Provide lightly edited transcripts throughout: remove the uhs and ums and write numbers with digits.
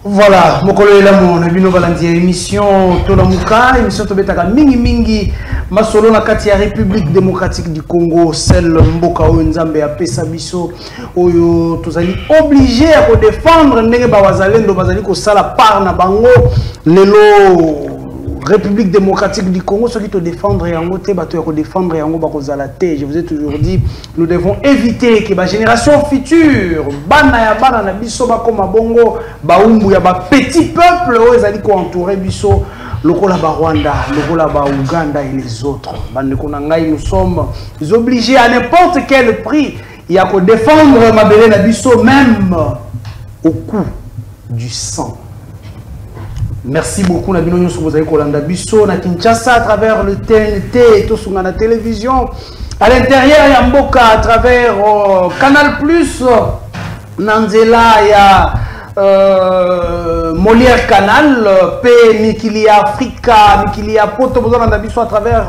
Voilà, mokolo elamu na bino balandi émission Tolamuka, émission tobetaka mingi masolo na kati ya République démocratique du Congo, celle mboka oyo nzambe ya pesa biso oyo tozali obligé à défendre ndenge bawazalendo bazali ko sala par na bango lelo République démocratique du Congo, ceux qui te défendre yango te bato ya ko défendre yango bakozala te. Je vous ai toujours dit, nous devons éviter que la génération future bana ya bana na biso ba koma bongo baumbu ya ba petit peuple oyo ezali ko entourer biso lokola ba Rwanda, lokola ba Uganda et les autres. Bande ko na ngai, nous sommes obligés à n'importe quel prix ya ko défendre mabele na biso même au coût du sang. Merci beaucoup na bino nyonso bozali kolanda biso na Kinshasa à travers le TNT to sunga na télévision à l'intérieur ya mboka à travers Canal Plus Nanzela ya Molière Canal P Mikilia Africa Mikilia Poto bozolanda biso à travers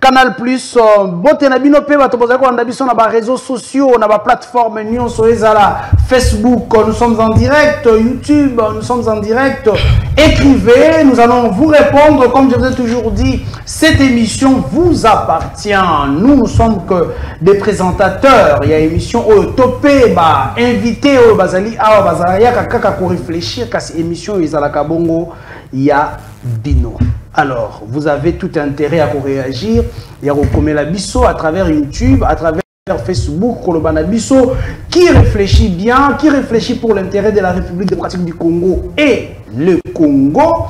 Canal Plus bote na bino pe bato bozali kolanda biso na ba réseaux sociaux na ba plateforme nyonso ezala Facebook, nous sommes en direct, YouTube, nous sommes en direct. Écrivez, nous allons vous répondre. Comme je vous ai toujours dit, cette émission vous appartient. Nous sommes que des présentateurs. Il y a une émission topé, invité, bazali, bazali, kaka ko réfléchir, car cette émission est à la Kabongo, il y a Bino. Alors, vous avez tout intérêt à réagir. Il y a la biso à travers YouTube, à travers Facebook, Kolobana Biso, qui réfléchit bien, qui réfléchit pour l'intérêt de la République démocratique du Congo et le Congo.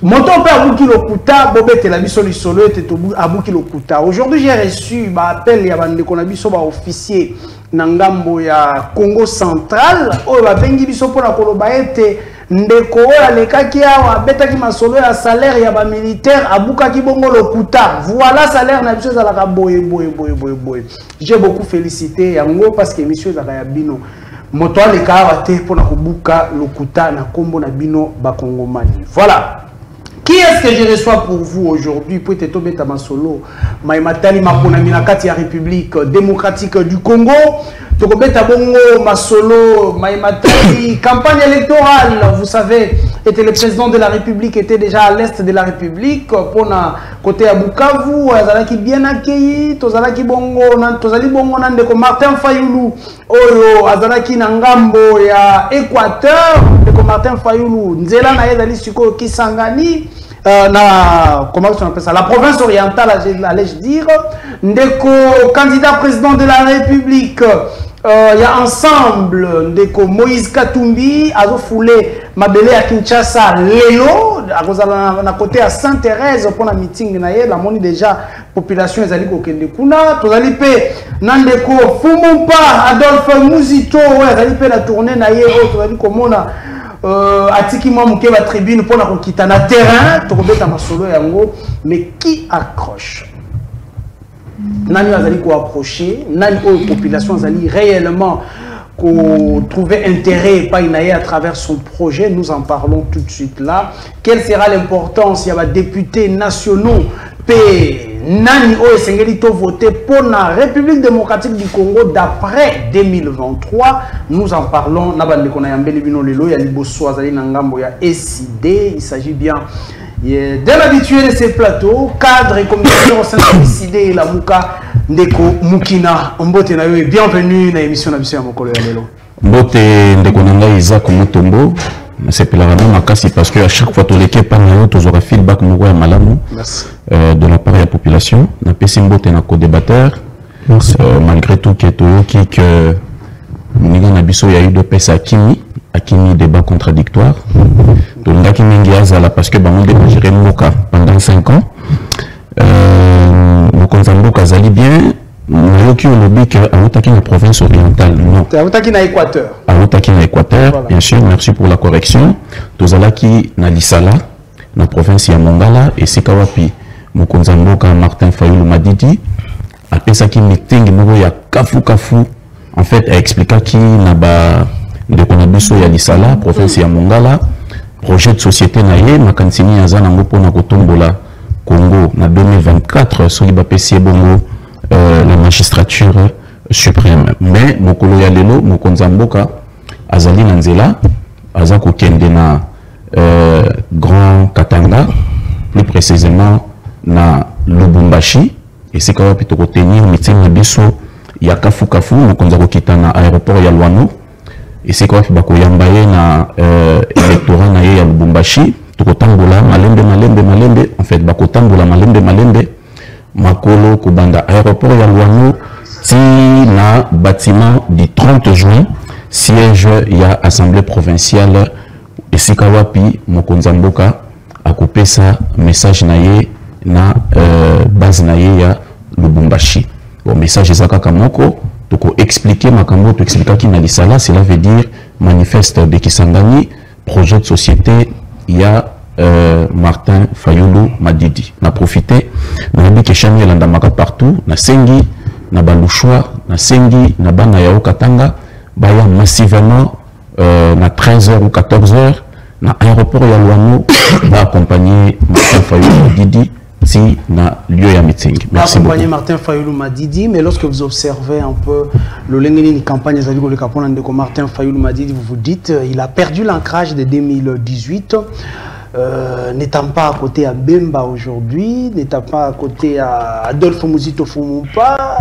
Monton père Abouki Lokuta, Bobette la Biso Lissolo et Abouki Lokuta. Aujourd'hui, j'ai reçu un appel ya bande Konabiso officier Nangambo ya Congo central. Oh, ba bengi biso pour la Kolobaete. Ndeko alekaki awa betaki masolo ya salaire ya ba militaire abukaki bongo Lokuta. Voilà salaire na biso za la boye. J'ai beaucoup félicité yango parce que monsieur za ya bino moto aleka awa te pour na kubuka Lokuta na kombo na bino ba Kongomani. Voilà. Qui est-ce que je reçois pour vous aujourd'hui pour te tomber ta masolo Maïmatali Makonami na kati ya République démocratique du Congo. Tokobeta bongo masolo Maïmatali campagne électorale, vous savez, était le président de la République, était déjà à l'est de la République pour na côté à Bukavu, azalaki bien accueilli, tozalaki bongo tozali bongo nande ko Martin Fayulu oyo azalaki na ngambo ya Équateur, de Martin Fayulu nzela na yezali siko kisangani comment on appelle ça, la province orientale, allais-je dire, ndeko candidat président de la République. Il y a ensemble ndeko Moïse Katumbi azo foulé mabele à Kinshasa lelo na côté à Sainte-Thérèse pour la meeting na ye la moni déjà population ezali ko kende kuna tozali pe nandeko Fumumpa Adolphe Muzito ezali pe la tournée na ye tozali komona atiki mwa muke ba tribune pour na kokita na terrain tokobeta masolo yango. Mais qui accroche nani azali ko approcher nani o population azali réellement ko trouver intérêt pas inaye à travers son projet. Nous en parlons tout de suite là. Quelle sera l'importance? Il y a des députés nationaux p nani o esengeli to voter pour la République démocratique du Congo d'après 2023. Nous en parlons na bande ko na yambeli bino lelo ya liboso azali na ngambo ya SID. Il s'agit bien de l'habitué de ces plateaux, cadre et commissaire au sein de SID et la Mouka Ndeko Mukina. Mbote na yo, bienvenue dans l'émission de M. Mokolo ya lelo. Mbote Ndeko Nanga Isaac Mutombo. C'est pour la makasi parce que à chaque fois que l'équipe parle, tu auras feedback de la part de la population. Na PC Mbote na co-débatteur. Malgré tout que Niga Nabiso il y a eu deux PC Akimi débat contradictoire. Donc parce que on a géré Moka pendant 5 ans. Mokonzamboka zali bien. Nayoki olobi que Aotaki na province orientale. Non. Aotaki na Équateur. Aotaki na Équateur, voilà. Bien sûr, merci pour la correction. Tozalaki na Lisala, na province ya Mongala et Sekawapi. Mokonzamboka Martin Fayulu Madidi a pesaki meeting moko ya kafu. En fait, a expliqué qui na ba de Konabiso ya Lisala, province ya Mongala, projet de société naye, makansini ya zana ngopo na kotombola Congo na 2024, soli ba pesi bongo la magistrature suprême. Mais Mokolo ya lelo, Mokonzamboka, Azali Nanzela, Azako Kendena Grand Katanga, plus précisément na Lubumbashi, et c'est quand même plutôt tenir meeting na biso ya Kafu Kafu, nous avons quitté na aéroport ya Luano, et c'est quand même yambaye na électorat na ya Lubumbashi, tokotambola malembe, en fait bakotambola malembe, makolo kubanda aéroport ya Luano, ti na bâtiment du 30 juin, siège ya assemblée provinciale. Et si Kawapi, Mokonzamboka, a coupé ça, message naye na base naye ya Lubumbashi. Bon, message Zaka Kamoko, donc expliquer Makambo, tu expliquer qui n'a dit ça là, cela veut dire manifeste de Kisangani, projet de société, il y a Martin Fayoulou Madidi. On a profité, on a dit que Chami Landamaka partout, na Sengi, na Balouchoua, na Sengi, na Banayao Katanga, baya massivement. Na 13h ou 14h, na aéroport ya Luano, va accompagner Martin Fayoulou Madidi si na lieu ya meeting. Merci beaucoup. Accompagner Martin Fayoulou Madidi, mais lorsque vous observez un peu le Lengeni campagne de Martin Fayoulou Madidi, vous vous dites il a perdu l'ancrage de 2018. N'étant pas à côté à Bemba aujourd'hui, n'étant pas à côté à Adolphe Mouzito Fumumpa,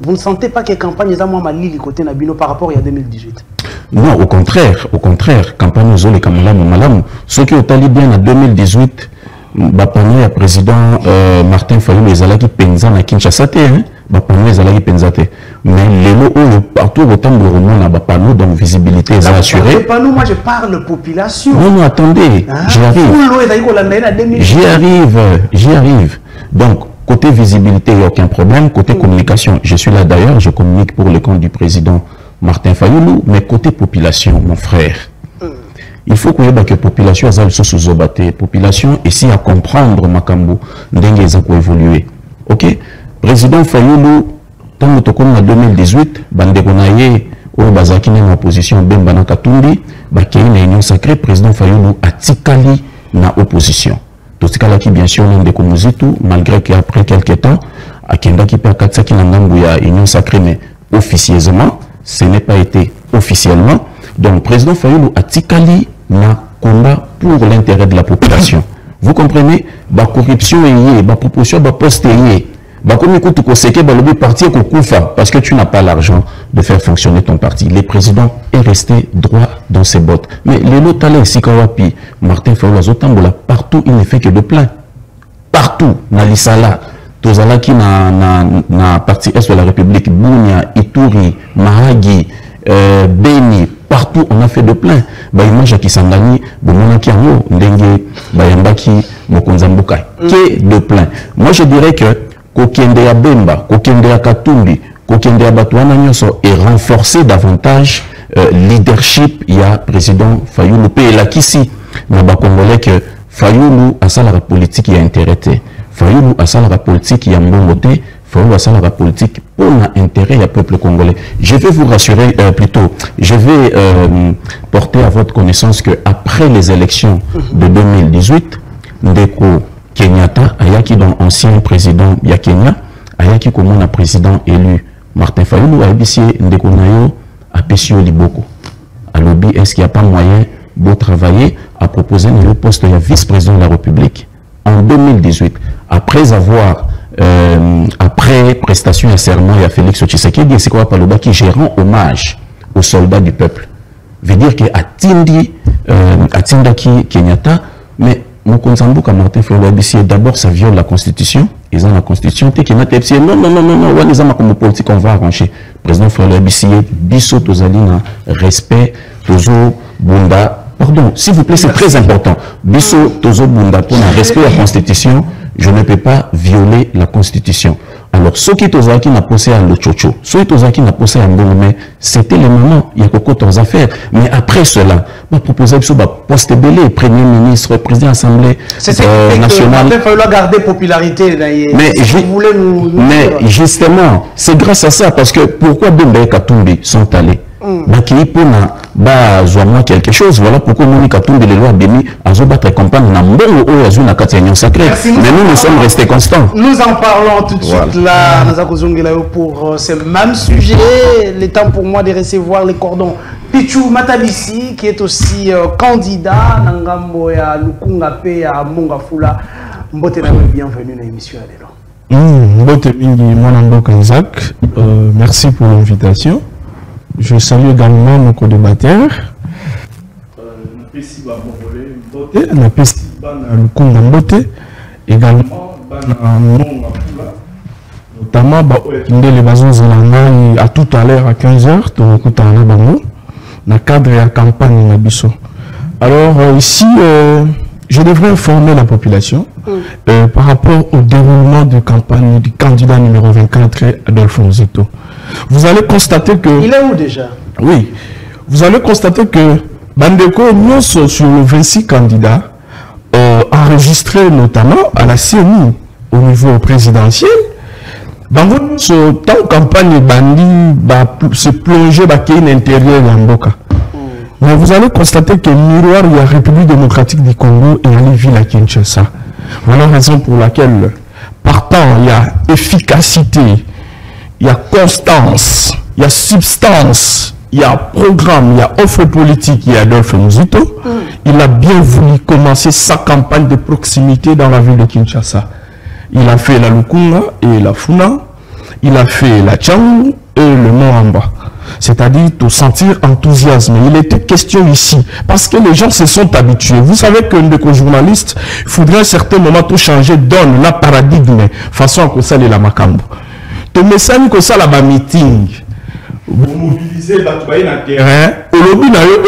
vous ne sentez pas que la campagne est à moi Mali côté Nabino par rapport à 2018? Non, au contraire, campagne aux les Malam. Ce qui est allé bien en 2018, Bapani a président Martin Fayoulou les Alaki Penza na Kinshasa, Bapani les Alaki Penzate. Mais les lots partout autant de romans à Bapano, donc visibilité est assurée. Bapano, moi je parle population. Non, attendez, j'y arrive. Donc, côté visibilité, il n'y a aucun problème. Côté communication, je suis là d'ailleurs, je communique pour le compte du président Martin Fayoulou, mais côté population, mon frère, il faut que la population ait population ici à comprendre Makambo, d'engue évoluer. Ok? Président Fayoulou, tant que en 2018, Bandegonaye, au Bazaki en opposition, Bembana Katumbi, Bakei na union sacrée, président Fayoulou a tikali na opposition. Tout ce qui bien sûr, non de Komuzitu, malgré qu'après quelques temps, à Kenda qui perd 4 qui n'a union sacrée, mais officieusement, ce n'est pas été officiellement. Donc, le président Fayoulou a tikali na combat pour l'intérêt de la population. Vous comprenez? La corruption est la proposition de poste est parce que tu n'as pas l'argent de faire fonctionner ton parti. Le président est resté droit dans ses bottes. Mais les lots talents, Sikawapi, Martin Fayoulou, partout, il ne fait que de plein. Partout, Nalisala, Tozala qui na partie est de la République, Bounia, Ituri, Mahagi, Beni, partout on a fait de plein. Image qui s'engage, Bomonaki Ango, Ndenge, Bayambaki, Mokonzambuka, qui de plein. Moi je dirais que Kokende ya Bemba, Kokende ya Katumbi, Kokende ya Batouana Nyoso est renforcé davantage leadership. Il y a président Fayoulou et la Kissi, mais Congolais que Fayoulou a ça la politique qui a intérêt. Fayoulou a ça la politique qui a monté. Fayoulou a ça la politique pour l'intérêt du peuple congolais. Je vais vous rassurer plutôt, je vais porter à votre connaissance que après les élections de 2018, Ndeko Kenyatta, Ayaki dans ancien président ya Kenya, Ayaki comme un président élu Martin Fayoulou, a ébissé Ndeko Nayo, a Pessio Liboko. À lobby, est-ce qu'il n'y a pas moyen de travailler à proposer le poste de vice-président de la République en 2018, après avoir après prestation et serment, il y a Félix Tshisekedi, c'est quoi Paloba qui gérant hommage aux soldats du peuple. Veut dire que Atindi Kenyatta, mais Mokonzambuka Martin Fayoulou d'abord ça viole la constitution, ils ont la constitution, non, les hommes comme politique on va arranger. Président Fayoulou biso tozalina respect tozo bunda. Pardon, s'il vous plaît, c'est très important. Biso tozo bunda pour le respect de la constitution, je ne peux pas violer la constitution. Alors, ceux qui tozaki n'a posé à l'Ochocho, ceux qui tozaki n'a posé à Mbongome, c'était le moment, il y a d'autres affaires. Mais après cela, on va proposer un poste belé, premier ministre, président de l'Assemblée nationale. Il faut garder popularité. Mais justement, c'est grâce à ça, parce que pourquoi Bemba et Katumbi sont allés? Quelque chose, voilà pourquoi Monica Katumbi les lois béni à battre campagne na mbongo ou azuna katianyon sacré. Mais nous sommes restés constants. Nous en parlons tout de suite là, pour ce même sujet. Le temps pour moi de recevoir les cordons Pichu Matabisi, qui est aussi candidat Nangambo ya Lukunga Pe ya Mongafula. Mbote na bienvenue dans l'émission à Mbote Mingi, mon Amboka Isaac, merci pour l'invitation. Je salue également nos co-débatteurs. Également notamment à tout à l'heure à 15h dans le cadre de la campagne Nabiso. Alors ici je devrais informer la population par rapport au déroulement de campagne du candidat numéro 24 Adolphe Nzito. Vous allez constater que... Il est où déjà? Oui, vous allez constater que Bandeko nous sur le 26 candidats enregistrés notamment à la CNI au niveau présidentiel. Dans votre campagne Bandi se plonger dans l'intérieur de l'Amboka. Mais vous allez constater que miroir, il y a République démocratique du Congo et la ville à Kinshasa. Voilà la raison pour laquelle, partant, il y a efficacité, il y a constance, il y a substance, il y a programme, il y a offre politique, il y a Adolphe Nzito. Il a bien voulu commencer sa campagne de proximité dans la ville de Kinshasa. Il a fait la Lukunga et la Funa, il a fait la Tchangou et le Moamba. C'est-à-dire de sentir enthousiasme. Il était question ici, parce que les gens se sont habitués. Vous savez que les journalistes, il faudrait à un certain moment tout changer, donne la paradigme, façon à ça les la macambo. Te message que ça là-bas meeting, vous mobilisez la toile dans le terrain, au lobby n'a eu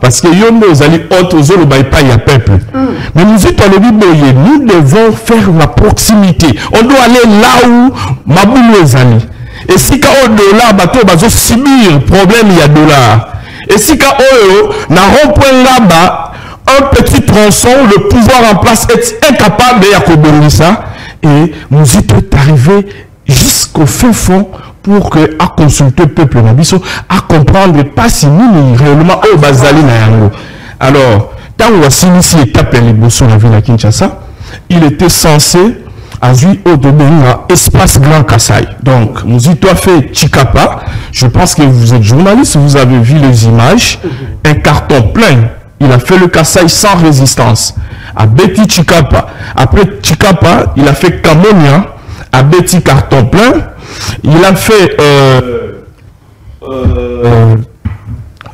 parce que nous allons autres aux pas il y a peuple. Mais nous devons faire la proximité. On doit aller là où Maboulou est allé. Et si au dollar bateau bazo subir problème il y a dollar. Et si na rond-point là-bas un petit tronçon le pouvoir en place est incapable de ça et nous y peut arriver jusqu'au fin fond pour que à consulter le peuple nabiso à comprendre pas si nous réellement au bazali na yango. Alors tant on a initié étape les bossons la ville à Kinshasa, il était censé au début, espace Grand Kassai. Donc, Nzito a fait Chikapa. Je pense que vous êtes journaliste, vous avez vu les images. Un carton plein. Il a fait le Kassai sans résistance. À Betty Chikapa. Après Chikapa, il a fait Kamonia. À Betty carton plein. Il a fait...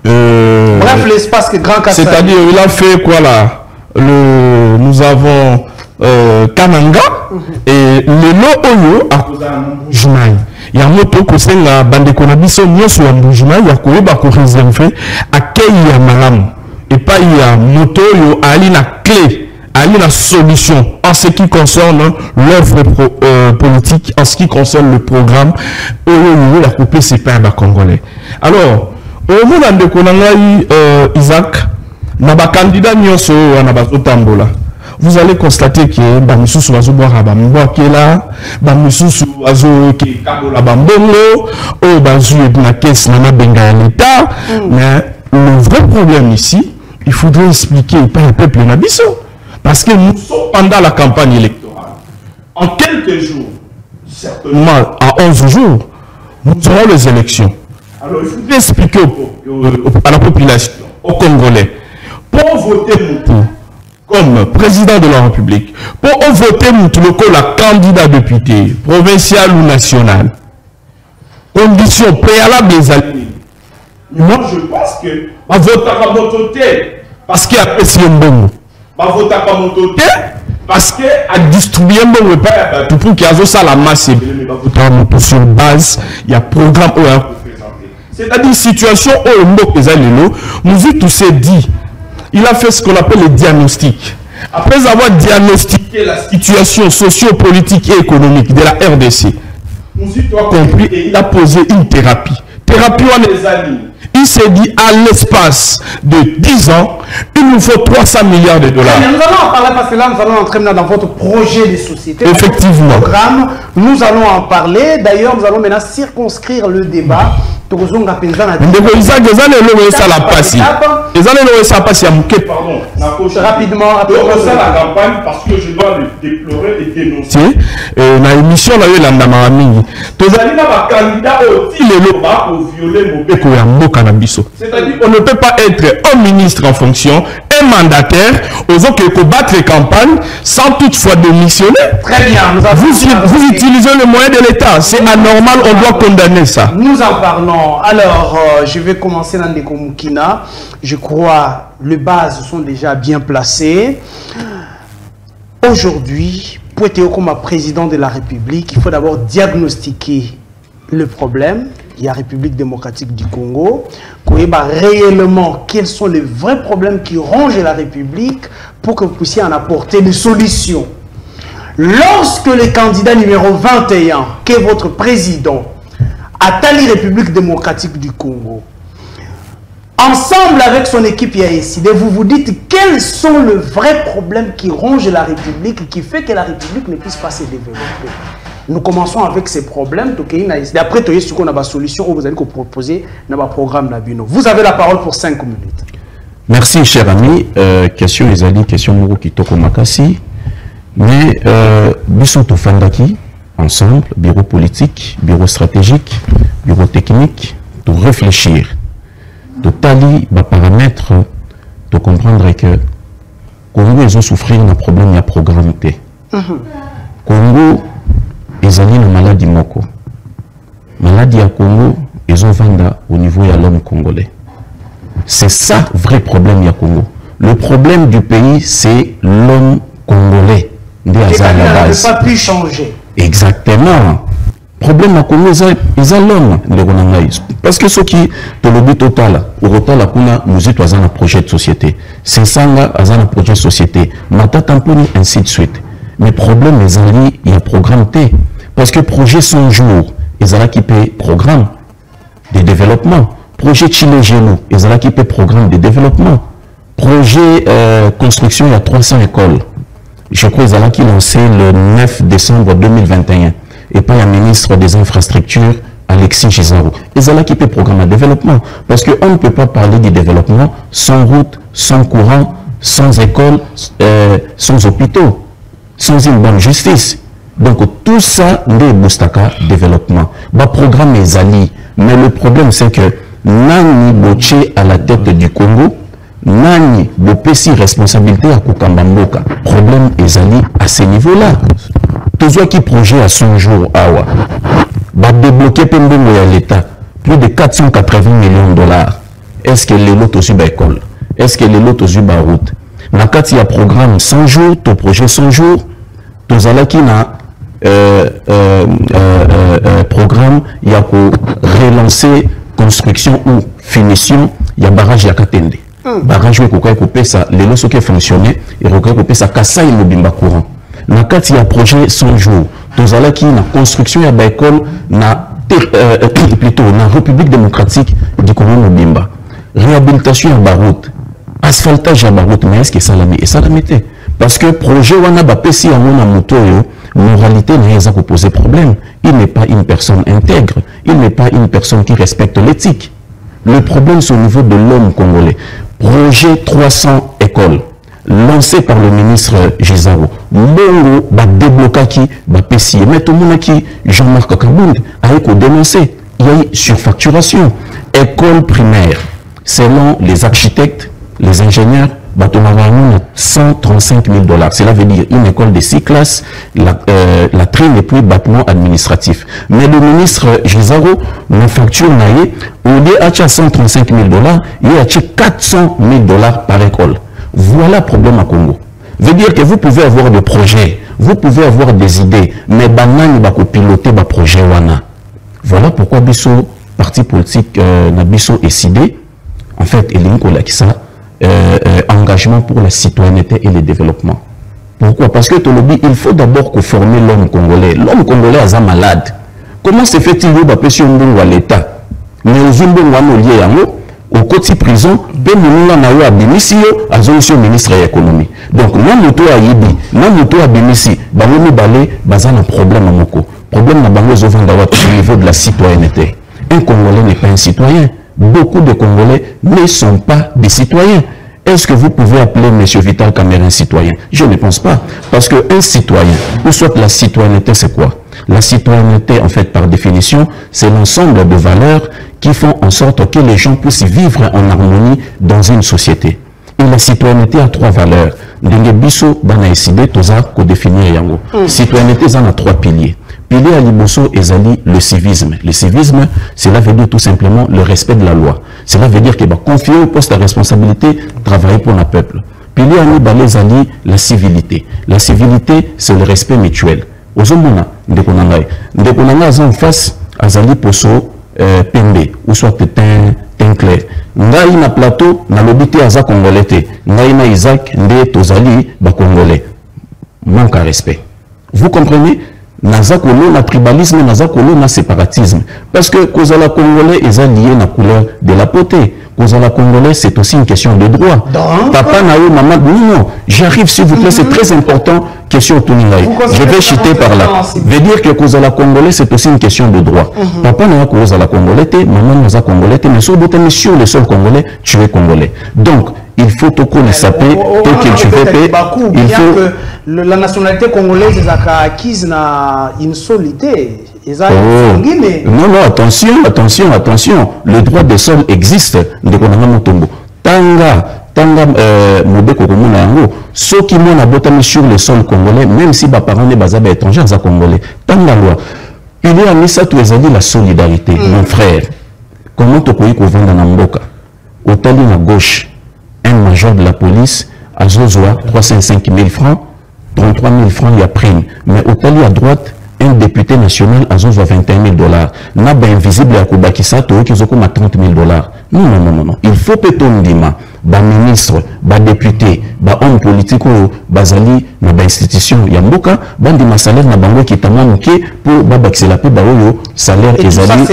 bref, l'espace que Grand Kassai. C'est-à-dire, il a fait quoi là? Nous avons... Kananga et le lot oyo à Jumai. Il y a un moto que c'est la bande konabiso nyoso ya Jumai ya koyeba ko réserver accueil ya malam et pas il y a moto yo ali na clé, ali na solution en ce qui concerne l'œuvre politique, en ce qui concerne le programme oyo la couper c'est pas un congolais. Alors au moment de konanga Isaac na ba candidat nyoso na ba tambola. Vous allez constater que Bamisusu Wazo Boara Bambouakela, Bamisusu Wazo Kabola Bambongo, ou Bazu Nakes Nana Benga l'État. Mais le vrai problème ici, il faudrait expliquer par le peuple Nabiso. Parce que nous sommes pendant la campagne électorale. En quelques jours, certainement à 11 jours, nous aurons les élections. Alors il faudrait expliquer à la population, aux Congolais, pour voter Moutou comme président de la République, pour voter Moutouko la candidat député, provincial ou national, conditions préalables des alliés. Moi, je pense que ma vote à Mototé, parce qu'il y a apprécié un bon. Ma vote à Mototé, parce qu'il a distribué un bon repas, tout pour qu'il y ait ça la masse, mais ma vote à Mototé sur base, il y a programme où il y a présenté. C'est-à-dire, situation où le mot que nous avons tous dit. Il a fait ce qu'on appelle le diagnostic. Après avoir diagnostiqué la situation socio-politique et économique de la RDC, nous avons compris et il a posé une thérapie. Thérapie, on les a dit. Il s'est dit à l'espace de 10 ans, Il nous faut 300 milliards de dollars. Nous allons en parler parce que là, nous allons entrer dans votre projet de société. Effectivement. Programme, nous allons en parler. D'ailleurs, nous allons maintenant circonscrire le débat. Rapidement, la campagne parce que je dois le déplorer et dénoncer. La émission là, il y a un candidat au violer mon c'est-à-dire qu'on ne peut pas être un ministre en fonction, un mandataire, aux autres qui combattre les campagnes sans toutefois démissionner. Très bien. Vous utilisez le moyen de l'État. C'est anormal, on doit condamner ça. Nous en parlons. Alors, je vais commencer dans les Komukina. Je crois les bases sont déjà bien placées. Aujourd'hui, pour être comme président de la République, il faut d'abord diagnostiquer le problème. Il y a la République démocratique du Congo. Réellement, quels sont les vrais problèmes qui rongent la République pour que vous puissiez en apporter des solutions. Lorsque le candidat numéro 21, qui est votre président, Attali République démocratique du Congo, ensemble avec son équipe IASID, vous vous dites quels sont les vrais problèmes qui rongent la République et qui fait que la République ne puisse pas se développer. Nous commençons avec ces problèmes. Après, vous avez une solution où vous allez proposer dans le programme Nabino. Vous avez la parole pour 5 minutes. Merci, cher ami. Question les alliés, question Mouro Kitoko Makassi. Mais Bisson Tofandaki, ensemble, bureau politique, bureau stratégique, bureau technique, de réfléchir, de tali, de paramètres, de comprendre que Congo, ils ont souffert d'un problème, il y a programme. Congo, ils ont une maladie moko. Maladie à Congo, ils ont vendu au niveau de l'homme congolais. C'est ça, vrai problème, à Congo. Le problème du pays, c'est l'homme congolais. Et ça n'a pas pu changer. Exactement. Problème à Congo, ils ont l'homme. Parce que ceux qui, pour le but total, au total, nous avons un projet de société. C'est ça, un projet de société. Matatamponi, ainsi de suite. Mais problème, les alliés, il y a programme T. Parce que projet 100 jours, ils ont qui paye programme de développement. Projet Chile Géno, ils ont qui paye programme de développement. Projet construction, il y a 300 écoles. Je crois qu'ils ont qui lancé le 9 décembre 2021. Et pas le ministre des Infrastructures, Alexis Gisaro. Ils ont qui paye programme de développement. Parce qu'on ne peut pas parler du développement sans route, sans courant, sans école, sans hôpitaux, sans une bonne justice. Donc tout ça, n'est pas développement. Le programme est allié. Mais le problème, c'est que Nani Boché à la tête du Congo, Nani Bopesi responsabilité à Kukambamboka. Problème est allié à ce niveau-là. Tout ce qui projet à 100 jours, Awa, va débloquer l'État plus de 480 millions de dollars. Est-ce que les lots aussi école? Est-ce que les lots aussi route? Dans le cas il y a programme 100 jours, ton projet 100 jours, tous allez qui n'a programme, il y a pour relancer construction ou finition, il y a barrage à Katende. Barrage où il y a coupé ça, les lots qui fonctionnaient, il y a coupé ça, Kassa et Mobimba courant. Dans le cas il y a projet 100 jours, tous allez qui n'a construction, il y a école, plutôt dans la République démocratique du Congo Mobimba. Réhabilitation à Baroute, asphaltage à Baroute, mais est-ce que ça l'a mis? Et ça l'a mis. Parce que le projet Wana Bapesi en moto, moralité n'a pas posé problème. Il n'est pas une personne intègre. Il n'est pas une personne qui respecte l'éthique. Le problème, c'est au niveau de l'homme congolais. Projet 300 écoles, lancé par le ministre Gisaro. Mongo va débloquer qui va pécier. Mais tout le monde qui, Jean-Marc Kabound, a été dénoncé. Il y a eu surfacturation. École primaire, selon les architectes, les ingénieurs, 135 000 $. Cela veut dire une école de 6 classes, la trine et puis bâtiment administratif. Mais le ministre Gisaro, la facture au lieu de 135 000 $, il y a 400 000 $ par école. Voilà le problème à Congo. Veut dire que vous pouvez avoir des projets, vous pouvez avoir des idées, mais banani va piloter le projet wana. Voilà pourquoi Bisso, parti politique, na Bisso est sidé. En fait, il y a ça. Engagement pour la citoyenneté et le développement. Pourquoi? Parce que il faut d'abord former l'homme congolais. L'homme congolais est malade. Comment se fait-il que si on à l'État, mais aux Zimbabwe, au côté prison, ben nous na yo abimisio azonisi ministre de l'économie. Donc non moto a yibi, non moto a bimisi, ba nous balé bazan un problème à moko. Problème na bango zovanda wa au niveau de la citoyenneté. Un Congolais n'est pas un citoyen. Beaucoup de Congolais ne sont pas des citoyens. Est-ce que vous pouvez appeler M. Vital Kamerhe un citoyen? Je ne pense pas. Parce qu'un citoyen, ou soit la citoyenneté, c'est quoi? La citoyenneté, en fait, par définition, c'est l'ensemble de valeurs qui font en sorte que les gens puissent vivre en harmonie dans une société. Et la citoyenneté a 3 valeurs. Ndenge biso bana eside toza ko définir yango. Citoyenneté en a 3 piliers. Pilier à Liboso ezali le civisme. Le civisme, cela veut dire tout simplement le respect de la loi. Cela veut dire qu'il va confier au poste de responsabilité, travailler pour le peuple. Pilier à Nibale ezali la civilité. La civilité, c'est le respect mutuel. Ozomona ndekonangai. Ndekonangai en face azali poso pembe ou soit teint clair. Ngai na plateau na lobité aza congolais te. Ngai na Isaac nde tozali ba congolais. Manque à respect. Vous comprenez? Nazakolo, na tribalisme, nazakolo, na séparatisme. Parce que Kozala Congolais est lié à la couleur de la potée. Kozala Congolais, c'est aussi une question de droit. Papa Naou, maman, non, j'arrive s'il vous plaît, c'est très important, question Touningaï. Je vais chuter par là. Veut dire que Kozala Congolais, c'est aussi une question de droit. Papa Naou, Kozala Congolais, maman Naza Congolais, mais sur le sol congolais, tu es Congolais. Donc, il faut tout qu'on s'appelle, tout qu'il tu fais, il faut que la nationalité congolaise est acquise na insolité. Non, non, attention. Le droit des sols existe. Tanga Mobeko Komuna Yango, ceux qui m'ont abotami sur le sol congolais, même si mes parents ne sont pas étrangers, ils sont congolais. Tanga loi. Il y a mis ça, tu as dit la solidarité, mon frère. Comment tu peux vendre dans Mboka? Au tali à gauche, un major de la police, à Zozoa, 305 000 francs, 33 000 francs, il y a prime. Mais au tali à droite, un député national à Zozoa, 21 000 $. N'a pas invisible à Koubakissa, qui ont 30 000 $. Non. Il faut que ton dima, ba ministre, ba député, ba homme politique, bazali, na ba institution, yamboka, bandi ma salaire na bango qui t'a manqué pour babakse la paix, salaire et zali.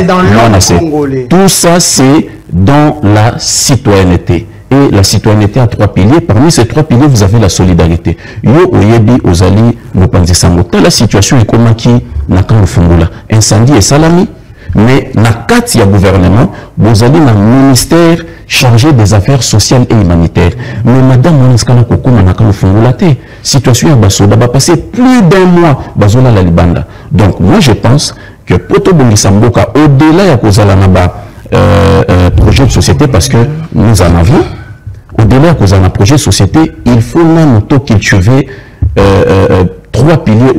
Tout ça, c'est dans la citoyenneté. Et la citoyenneté a 3 piliers. Parmi ces 3 piliers, vous avez la solidarité. Yo oyebi ozali mopanzisango. La situation est comme qui n'a qu'un fungula. Incendie et salami. Mais na kati ya gouvernement, vous allez dans le ministère chargé des affaires sociales et humanitaires. Mais madame Moniskala Kokoma n'a qu'un fungula te. Situation ya basoda va passer plus d'1 mois bazola la libanda. Donc moi je pense que Poto Bongisamboka, au-delà ya kozala naba projet de société, parce que nous en avons, au-delà de un projet de société, il faut même cultiver 3 piliers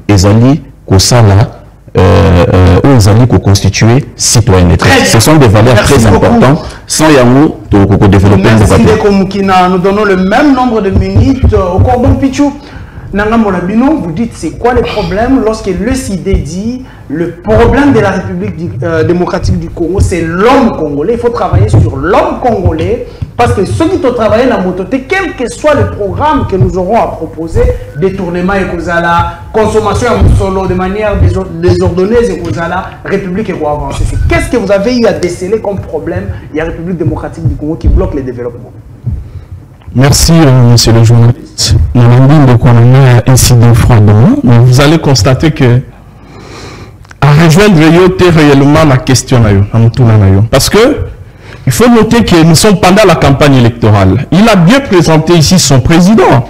ezali kosala ezali ko constituer citoyenneté. Ce sont des valeurs très importantes. Sans yango to développer nous donnons le même nombre de minutes au Cordon Pichou. Nanga Monabino, vous dites c'est quoi les problèmes lorsque le CID dit le problème de la République démocratique du Congo, c'est l'homme congolais. Il faut travailler sur l'homme congolais parce que ceux qui ont travaillé dans la mototé, quel que soit le programme que nous aurons à proposer, détournement et Kozala, consommation à solo de manière désordonnée et Kozala, République et avancer. Qu'est-ce que vous avez eu à déceler comme problème? Il y a la République démocratique du Congo qui bloque les développements. Merci, monsieur le journaliste. Nous avons de quoi on a incident froidement, mais vous allez constater que à rejoindre réellement la question. Parce que il faut noter que nous sommes pendant la campagne électorale. Il a bien présenté ici son président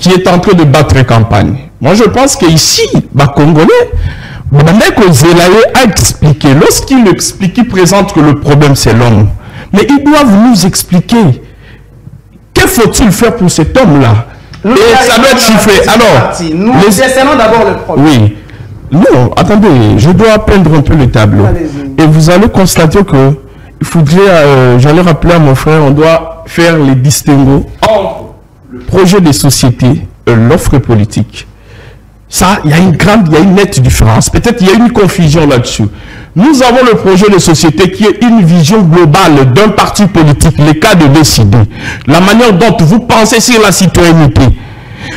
qui est en train de battre campagne. Moi, je pense qu'ici, les Congolais, a expliqué, lorsqu'il explique, il présente que le problème c'est l'homme. Mais ils doivent nous expliquer. Que faut-il faire pour cet homme-là? Et ça doit être chiffré. Alors, nous décelons d'abord le problème. Oui. Non, attendez, je dois peindre un peu le tableau. Et vous allez constater que il faudrait, j'allais rappeler à mon frère, on doit faire les distinguos entre le projet de société et l'offre politique. Ça, il y a une nette différence. Peut-être il y a une confusion là-dessus. Nous avons le projet de société qui est une vision globale d'un parti politique, le cas de décider, la manière dont vous pensez sur la citoyenneté.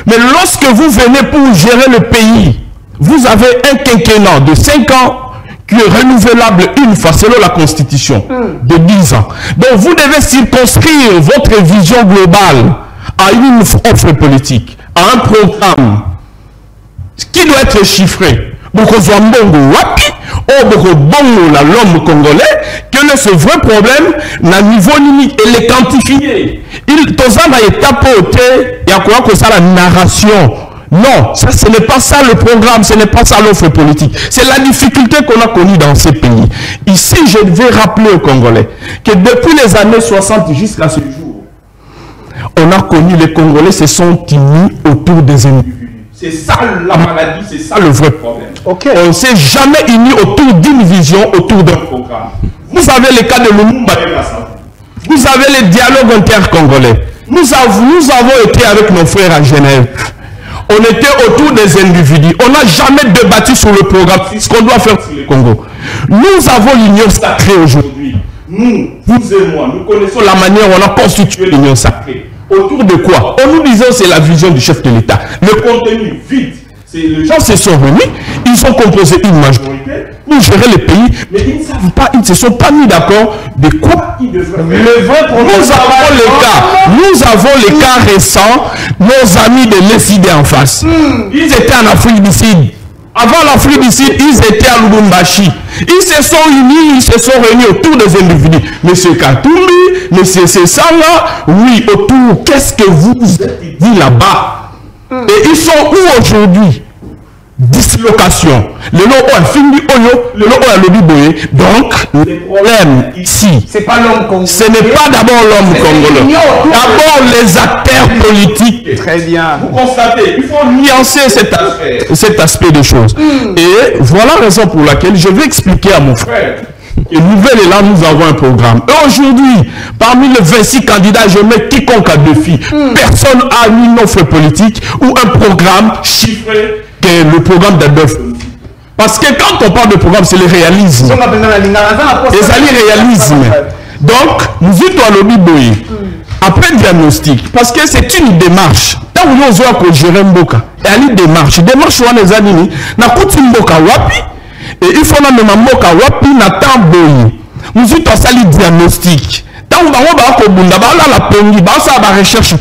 Mais lorsque vous venez pour gérer le pays, vous avez un quinquennat de 5 ans qui est renouvelable une fois selon la Constitution de 10 ans. Donc vous devez circonscrire votre vision globale à une offre politique, à un programme qui doit être chiffré. L'homme congolais, quel est ce vrai problème, n'a niveau limite et les quantifier. Il tozana étape et à quoi que ça la narration. Non, ça ce n'est pas ça le programme, ce n'est pas ça l'offre politique. C'est la difficulté qu'on a connue dans ces pays. Ici, je vais rappeler aux Congolais que depuis les années 60 jusqu'à ce jour, on a connu les Congolais se sont unis autour des individus. C'est ça la maladie, c'est ça le vrai problème. Okay. On ne s'est jamais unis autour d'une vision, autour d'un programme. Vous avez le cas de Lumumba, vous avez les dialogues intercongolais. Nous avons été avec nos frères à Genève. On était autour des individus. On n'a jamais débattu sur le programme, ce qu'on doit faire sur le Congo. Nous avons l'union sacrée aujourd'hui. Nous, vous et moi, nous connaissons la manière dont on a constitué l'union sacrée. Autour de quoi? On nous disait c'est la vision du chef de l'État. Le contenu vide. Les gens se sont réunis, ils ont composé une majorité pour gérer le pays, mais ils ne savent pas, ils ne se sont pas mis d'accord de quoi ils devraient faire. Nous avons les cas récents, nos amis de l'ESID en face. Ils étaient en Afrique du Sud. Avant l'Afrique du Sud, ils étaient à Lubumbashi. Ils se sont unis, ils se sont réunis autour des individus. Monsieur Katumbi, monsieur Sessanga, oui, autour, qu'est-ce que vous êtes dit là-bas? Et ils sont où aujourd'hui? Dislocation. Le lot a fini le lot a le biboye. Donc, le problème ici, c'est pas l'homme congolais. Ce n'est pas d'abord l'homme congolais. D'abord les acteurs politiques. Très bien. Vous constatez, il faut nuancer cet aspect des choses. Et voilà la raison pour laquelle je vais expliquer à mon frère. Et nouvelle est là, nous avons un programme. Et aujourd'hui, parmi les 26 candidats, je mets quiconque à défi. Personne n'a une offre politique ou un programme chiffré que le programme d'Adolphe. Parce que quand on parle de programme, c'est le réalisme. Et ça le réalisme. Donc, nous sommes à l'objet. Après diagnostic, parce que c'est une démarche. Tant que nous avons gérer Mboka, et à une démarche. Démarche, on les amis, na kuti Mboka wapi. Et il faut même Mboka wapi na tamboyi. Nous sommes à sali diagnostic. Tant que nous avons la pengi, nous avons recherche.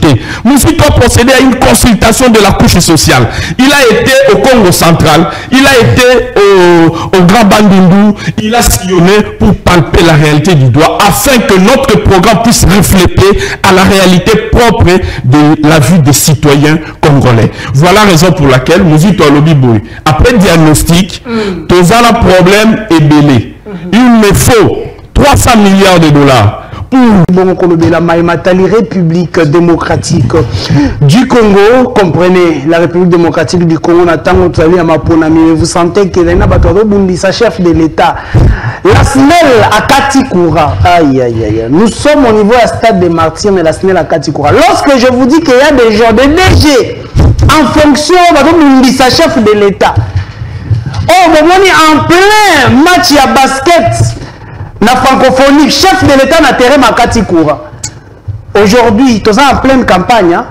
Nous sommes procédé à une consultation de la couche sociale. Il a été au Congo central, il a été au Grand Bandundu, il a sillonné pour palper la réalité du doigt afin que notre programme puisse refléter à la réalité propre de la vie des citoyens congolais. Voilà la raison pour laquelle nous sommes à l'Obiboui. Après diagnostic, tous un problème est belé. Il me faut 300 milliards de dollars. La République démocratique du Congo, comprenez la République démocratique du Congo, vous sentez que sa chef de l'État, la SNEL à Katikoura, aïe aïe aïe, nous sommes au niveau à stade de martyrs, mais la SNEL à Katikoura. Lorsque je vous dis qu'il y a des gens, des DG, en fonction de sa chef de l'État, oh, en plein match à basket, la francophonie, chef de l'État n'a terre Makati Koura. Aujourd'hui, tous en pleine campagne, hein,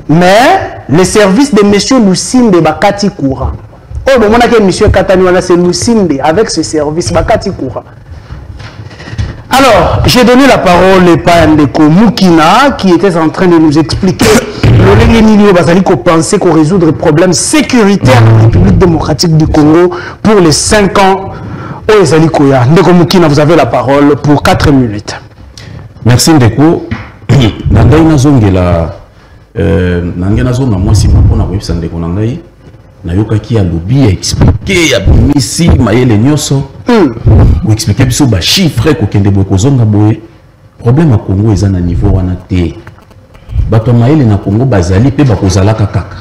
mais les services de M. Lucinde Bakati Koura. Oh, bon, on a que M. Kataniwana, c'est Lucinde avec ce service Bakati Koura. Alors, j'ai donné la parole à Pandeko Mukina, qui était en train de nous expliquer le penser qu'on résoudre les problèmes sécuritaires de la République démocratique du Congo pour les 5 ans. Oh, Zalikoya, Ndeko Mukina, vous avez la parole pour 4 minutes. Merci Ndeko. Nangai nazongela nangai nazonga mwasi mpona koyebisa Ndeko nangai nayokaki ya lobby expliquer ya bimisi mayele nyoso ou expliquer biso ba chiffre ko kende boye kozonga boye problème à Congo eza na niveau wana te bato mayele na Congo bazali pe bakozalaka kaka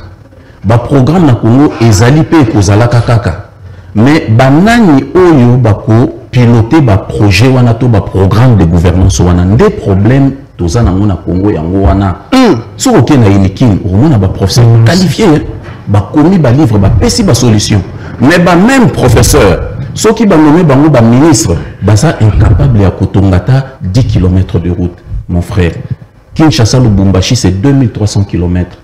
ba programme na Congo ezali pe kozalaka kaka. Mais banani oyo bako piloter ba projet wana to ba programme de gouvernance wana des problèmes toza na mona Congo yango wana so oké na inikin au mona ba professeur qualifié ba komi ba livre ba pesi ba solution mais ba même professeur so ki ba nommé bango ba ministre ba ça incapable ya kotongata 10 km de route mon frère. Kinshasa Lubumbashi c'est 2300 km.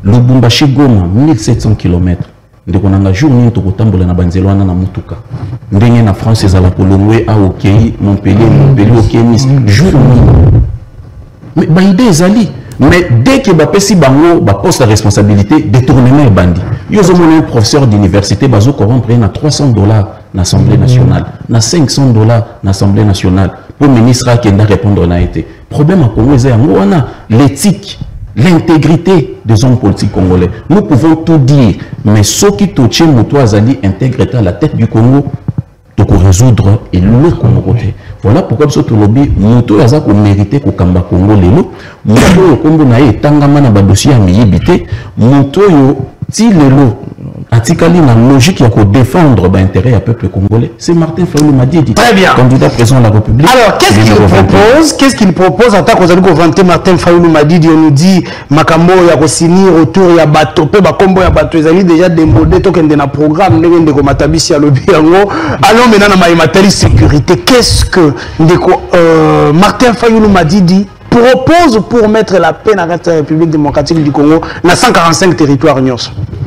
Lubumbashi Goma 1700 km. ndeko nanga jour nini tokotambola na banzelo wana na mutuka ndenge na France ezala kolongwe a okei Montpellier okei Nice jour nini mais ba idée ezali mais dès que bapesi bango ba poste de responsabilité détournement et bandit yo zo mon professeur d'université bazo corrompre na $300 na Assemblée nationale na $500 na Assemblée nationale pour ministre qui n'a répondre na été problème à Congo c'est l'éthique l'intégrité des hommes politiques congolais. Nous pouvons tout dire, mais ce qui touche Moutouazali intègre à la tête du Congo, de résoudre et le Congo. Voilà pourquoi ce lobby Moutouazali a mérité qu'au Kamba Congo lelo, Moutouazali Congo nae tangama na dossier à miyibité, Moutouazali ti lelo atikali na logique pour défendre l'intérêt du peuple congolais. C'est Martin Fayulu Madidi, candidat président de la République. Alors, qu'est-ce qu'il propose? Qu'est-ce qu'il propose en tant que Martin Fayulu Madidi? On nous dit Makambo ya signer autour ya bateau, pe bakombo ya bateau, ils ont déjà démodé tout un programme, ndenge ko matabisi ya lobby yango. Allons maintenant na matériel sécurité. Qu'est-ce que Martin Fayulu Madidi propose pour mettre la paix dans la République démocratique du Congo dans 145 territoires?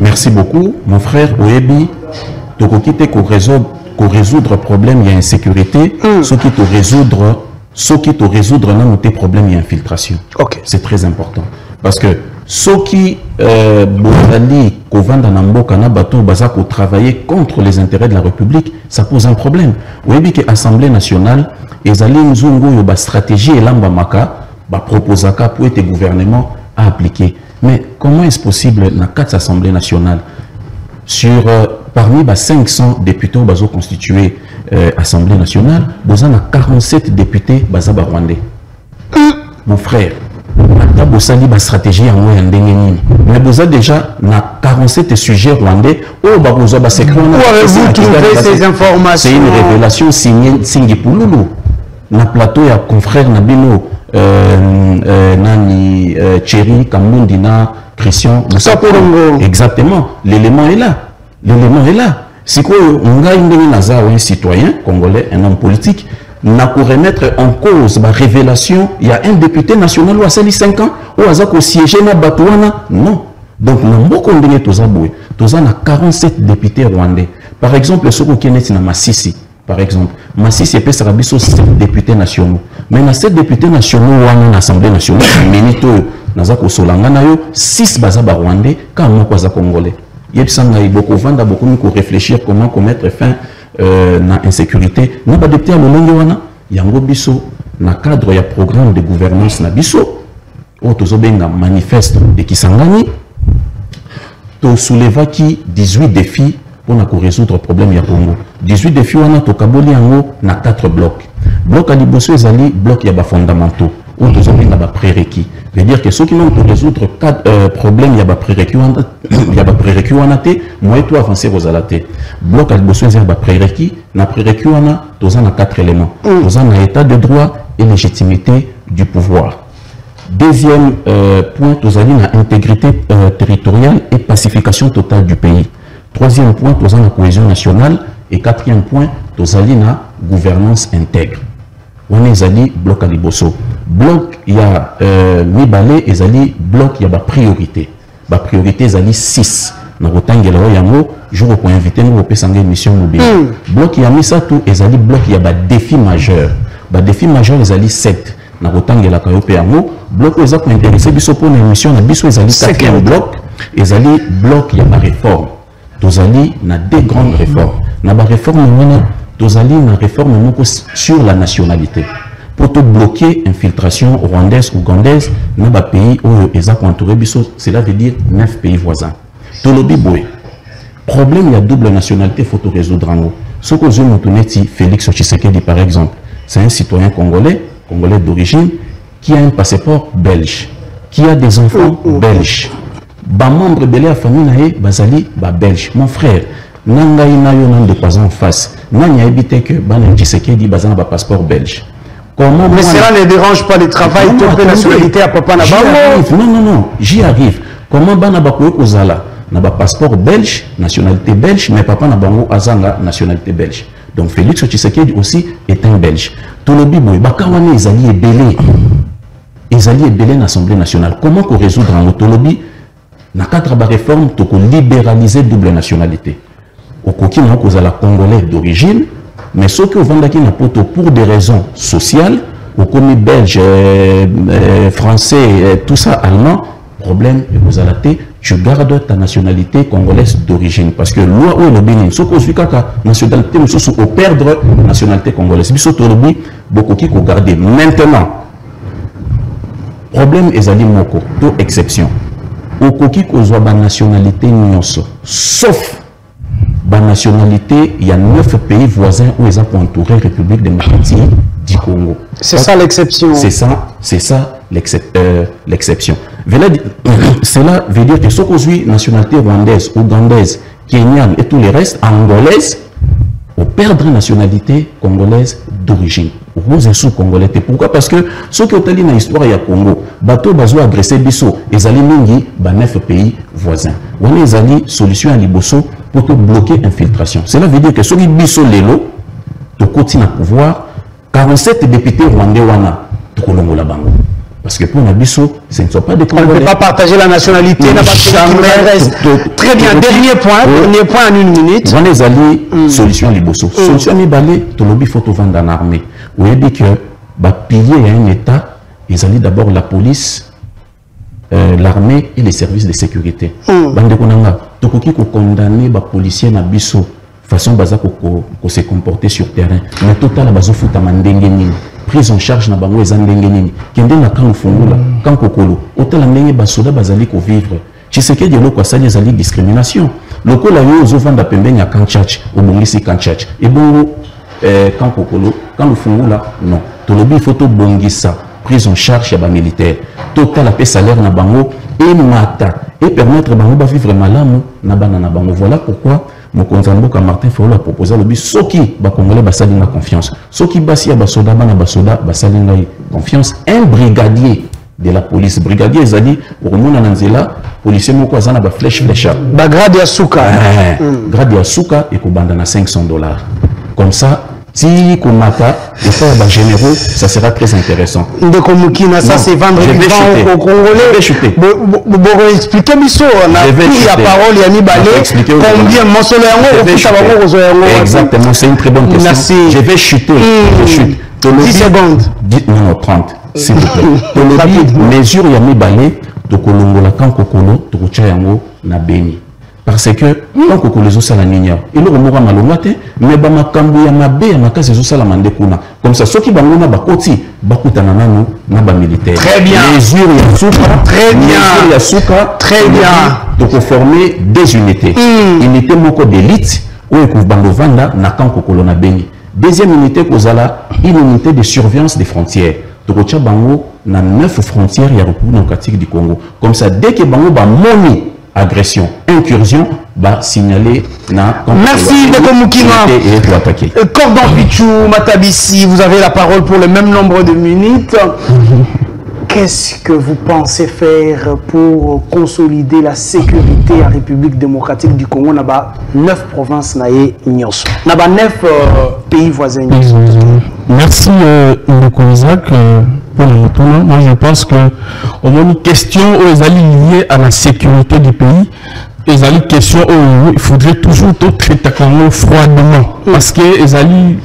Merci beaucoup, mon frère Oebi. Tu as résoudre le problème, il y a insécurité. Ce qui te résoudre, non, tes problèmes, il y a infiltration. Okay. C'est très important. Parce que ceux qui travailler contre les intérêts de la République, ça pose un problème. Oebi que l'Assemblée nationale, ils allaient nous une stratégie et l'ambamaka, proposer pour être gouvernement à appliquer. Mais comment est-ce possible dans 4 assemblées nationales sur parmi 500 députés qui ont constitué l'Assemblée nationale, vous avez 47 députés rwandais. Mon frère, vous avez une stratégie en moyen de mais vous avez déjà 47 sujets rwandais où vous avez ces informations. C'est une révélation signée pour Loulou. Na plateau ya confrère Nabino Nani Thierry Kamundina Christian exactement, l'élément est là. L'élément est là. Si on a un citoyen congolais, un homme politique, n'a pour remettre en cause la révélation, il y a un député national ou à 5 ans, ou à siéger na Batouana, non. Donc, nous avons 47 députés rwandais. Par exemple, ceux qui sont na Massissi, par exemple, Massissi et 7 députés nationaux. Mais dans 7 députés nationaux, dans l'Assemblée nationale, Menito, Nazako Solangana, 6 bazaba rwandais, quand on a congolais. Il y a beaucoup de réfléchir comment commettre fin à l'insécurité. Nous avons adopté à l'Olongoana, il y a un biso, dans le cadre du programme de gouvernance, na biso, où nous avons un manifeste de Kisangani, nous soulevons 18 défis pour résoudre le problème du Congo. 18 défis, on a Kaboli na 4 blocs. Bloc à Liboso, les blocs fondamentaux, où nous avons des prérequis. C'est-à-dire que ceux qui ont résoudre 4 problèmes, il y a des prérequis, moi et toi avancer aux alatés. Bloc à Liboso, il y a des prérequis, na prérequis, on a 4 éléments. Nous avons l'état de droit et légitimité du pouvoir. Deuxième point, nous avons l'intégrité territoriale et pacification totale du pays. Troisième point, nous avons la cohésion nationale. Et quatrième point, nous avons la gouvernance intègre. On est allé bloc à Liboso. Bloc, il y a Mibale, et allé bloc, il y a la priorité. La priorité, il y a 6. Nous avons je vais inviter nous à une mission mobile. Bloc, il y a mis ça tout, et allé bloc, il y a des défis majeurs. Les défis majeurs, il y a 7. Nous avons bloc, ils ont intéressé pour une émission, ils ont 4e bloc, ils ont bloc, il y a la réforme. Nous avons deux grandes réformes. Dans la réforme, nous avons une réforme sur la nationalité. Pour tout bloquer l'infiltration rwandaise ou ougandaise dans les pays où ils ont entouré, cela veut dire 9 pays voisins. Tout le biboué. Problème, il y a double nationalité, il faut tout résoudre en haut. Ce que nous avons Félix Tshisekedi, par exemple, c'est un citoyen congolais d'origine, qui a un passeport belge, qui a des enfants belges. Ba membre de la famille bazali ba belge. Mon frère, nanga inayo nan de pas en face. Nanya habité que Banan Tshisekedi bazana ba passeport belge. Comment mais cela ne dérange pas le travail de nationalité à papa na bango. Non, j'y arrive. Comment bana ba ko kozala na ba passeport belge, nationalité belge, mais papa na bango azanga nationalité belge. Donc Félix Tshisekedi aussi est un belge. Tout le biboy bakawane ezali ebelé. Ezali ebelé na l'Assemblée nationale. Comment qu'on résoudre en autolobie na cadre de réforme to ko libéraliser double nationalité au coquille na cause la congolais d'origine mais ceux qui vendent qui na poto pour des raisons sociales au commis belge français tout ça allemand problème et vous allez tu gardes ta nationalité congolaise d'origine parce que loi ou le Bénin ce qu'on suit kaka nationalité nous sommes au perdre nationalité congolaise biso to lobi beaucoup qui ko garder maintenant problème ezali moko to exception okoki kozwa ba nationalité nyonso sauf ba nationalité il y a 9 pays voisins où ils ont entouré République démocratique du Congo. C'est ça l'exception. C'est ça l'exception. Cela veut dire que ce qu'on suit nationalité rwandaise, ougandaise, kenyane et tous les restes angolaises au perdre nationalité congolaise d'origine. Vous êtes sous-congolais. Pourquoi? Parce que ceux qui ont été dans l'histoire du Congo, bateau bazo agressé biso, ils allaient mingi, 9 pays voisins. On est allé solution à l'iboso pour bloquer l'infiltration. Cela veut dire que ceux qui biso l'élo, de continuer à pouvoir, 47 députés rwandais wana, de la bango. Parce que pour Nabiso, ce ne sont pas des Congolais. On ne peut pas partager la nationalité. Très bien. Dernier point en 1 minute. On est allé solution liboso. Solution libalé, tout le faut vendre en armée. Vous avez dit que piller un État, ils allaient d'abord la police, l'armée et les services de sécurité. Bande konanga, tokoki ko condamner ba policier na biso façon baza ko se comporter sur terrain. Mais total bazo futa mandenge nini. Prise en charge na bango ezandenge nini kende na kan fungula kan kokolo otala ndenge basoda bazali ko vivre Tshisekedi loko asali ezali discrimination lokola yo ozovanda pembeni ya kan church obongisi kan church et bongo kan kokolo kan fungula non tolobi photo bongisa prise en charge ya ba militaire total pe salaire na bango et mata et permettre bango ba vivre malamu na bana na bango. Voilà pourquoi Mokonzamboka Martin Fayulu a proposé le but soki ba congolais basali na confiance soki basi ya basoda bana basoda basali na confiance un brigadier de la police brigadier ezali pour mona nanzela policier moko azana ba flèche ba grade ya suka grade ya suka et kobanda na $500 comme ça si komata et faire ba généraux ça sera très intéressant ndeko mukina ça c'est vendre vivant au Congolais bon expliquer biso on a pris la parole ya Mibale combien monsolo yango ofisa bango kozo yango exactement c'est une très bonne question. Merci. Je vais chuter 10 secondes non 30 s'il vous plaît mesure ya Mibale to kolongola kan kokolo to kocha yango na Beni parce que quand kokolo zo sala ninya ilo komora malongate mais ba makambu ya mabe ya makasi zo sala mande kuna comme ça soki bango na bakoti bakutana nanu na ba militaire. Très bien. Mesure ya suka très bien mesure ya suka très bien de former des unités unité moko d'élite ou ekubando vanda na kan kokolo na Beni. Deuxième unité kozala une unité de surveillance des frontières tokocha bango na 9 frontières ya République démocratique du Congo comme ça dès que bango ba moni agression, incursion, va signaler na. Merci de Moukina. Et pour attaquer. Cordon Pichou, Matabissi, vous avez la parole pour le même nombre de minutes. Qu'est-ce que vous pensez faire pour consolider la sécurité en République démocratique du Congo? Naba 9 provinces naé nyonso. Naba 9 pays voisins. Merci Ndeko Isaac pour le retour. Moi je pense que au moins une question aux alliés liées à la sécurité du pays. Les alliés questions où il faudrait toujours traiter froidement parce que les alliés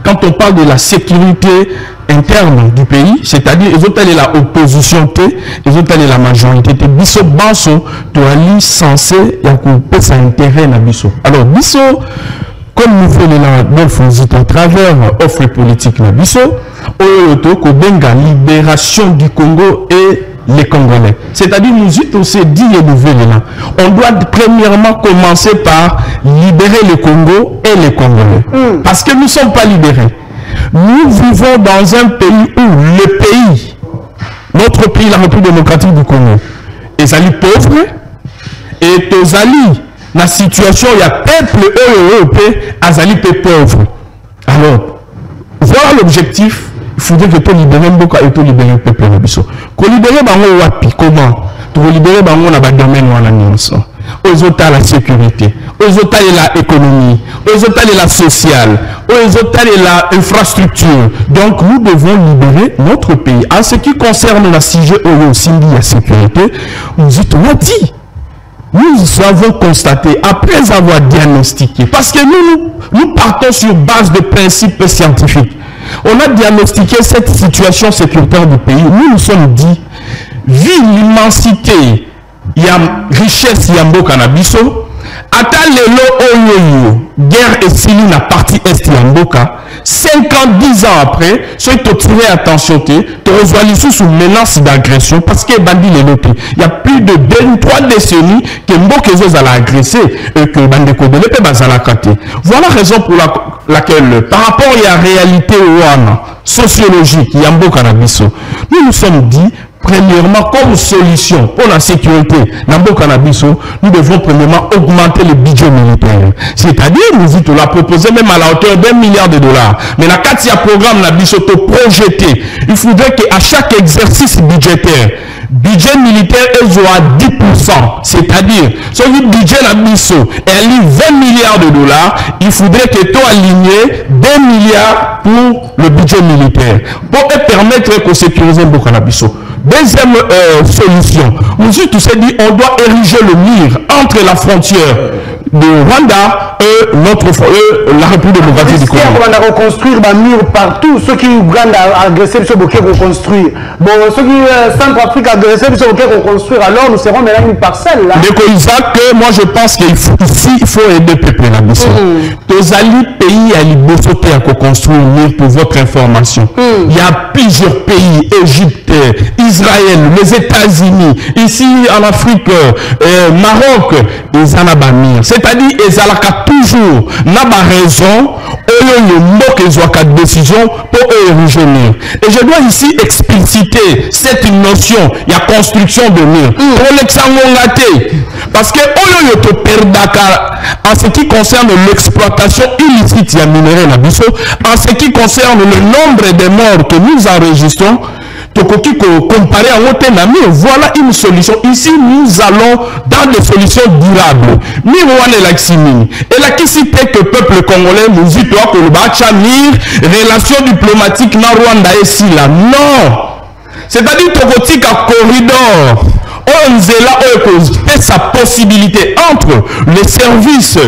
quand on parle de la sécurité interne du pays, c'est-à-dire les autres la opposition, les autres la majorité, biso banso to ali censé y couper sa intérêt na biso. Alors biso comme nous faisons la bonne à travers offre politique na biso, oyoto ko benga libération du Congo et les Congolais. C'est-à-dire nous aussi dit et nous là. On doit premièrement commencer par libérer le Congo et les Congolais. Parce que nous ne sommes pas libérés. Nous vivons dans un pays où le pays, notre pays, la République démocratique du Congo, est allé pauvre et aux alliés, la situation, il y a peuple européen, azali pauvre. Alors, voir l'objectif, il faudrait que tu libères beaucoup et tu libères le peuple. Qu'on libère bango wapi comment? Tu libérer bango na ba domaine wana nyonso. aux autres la sécurité, aux autres l'économie, aux autres la sociale, aux autres l'infrastructure. Donc nous devons libérer notre pays. En ce qui concerne la sujet aussi la sécurité, nous a dit, nous avons constaté, après avoir diagnostiqué, parce que nous partons sur base de principes scientifiques. On a diagnostiqué cette situation sécuritaire du pays. Nous sommes dit, vu l'immensité, il y a richesse, il y a un cannabiso, ata lelo oyo, guerre et sili na partie est yamboka, 50-10 ans après, ceux qui ont tiré attention, tu reçois sous menace d'agression parce que bandi il y a plus de 3 décennies que Mboka a agressé et que Bandeko de l'épée a katé. Voilà la raison pour laquelle, par rapport à la réalité sociologique, Yamboka Nabiso, nous nous sommes dit, premièrement, comme solution pour la sécurité, nous devons premièrement augmenter le budget militaire. C'est-à-dire, nous l'a proposé même à la hauteur d'$1 milliard. Mais la 4e programme n'a projeté. Il faudrait qu'à chaque exercice budgétaire, budget militaire est à 10%. C'est-à-dire, si le budget n'a est 20 milliards de dollars, il faudrait que tu alignes 2 milliards pour le budget militaire. Pour permettre de sécuriser le Canabiso. Deuxième solution, nous avons dit on doit ériger le mur entre la frontière de Rwanda et la République démocratique du Congo. On va reconstruire un mur partout. Ceux qui Ouganda a agressé, ils vont reconstruire. Bon, ceux qui Centrafrique a agressé, ils vont reconstruire. Alors nous serons maintenant une parcelle là. De Isaac, moi je pense qu'il faut aider le peuple là. Tous les pays à l'Ibosoté à construire un mur pour votre information. Il y a plusieurs pays, Égypte, Israël, les États-Unis, ici en Afrique, Maroc, ils en ont mis. C'est-à-dire, ils ont toujours raison, ils ont décision pour ériger mur. Et je dois ici expliciter cette notion, il y a construction de mur. Pour l'exemple, parce que en ce qui concerne l'exploitation illicite de minerais, en ce qui concerne le nombre de morts que nous enregistrons, comparé à notre ami, voilà une solution. Ici, nous allons dans des solutions durables. Et là, qui cite que le peuple congolais nous dit que le Bachamir, relation diplomatique na Rwanda et si là. Non! C'est-à-dire que corridor, on a sa possibilité entre les services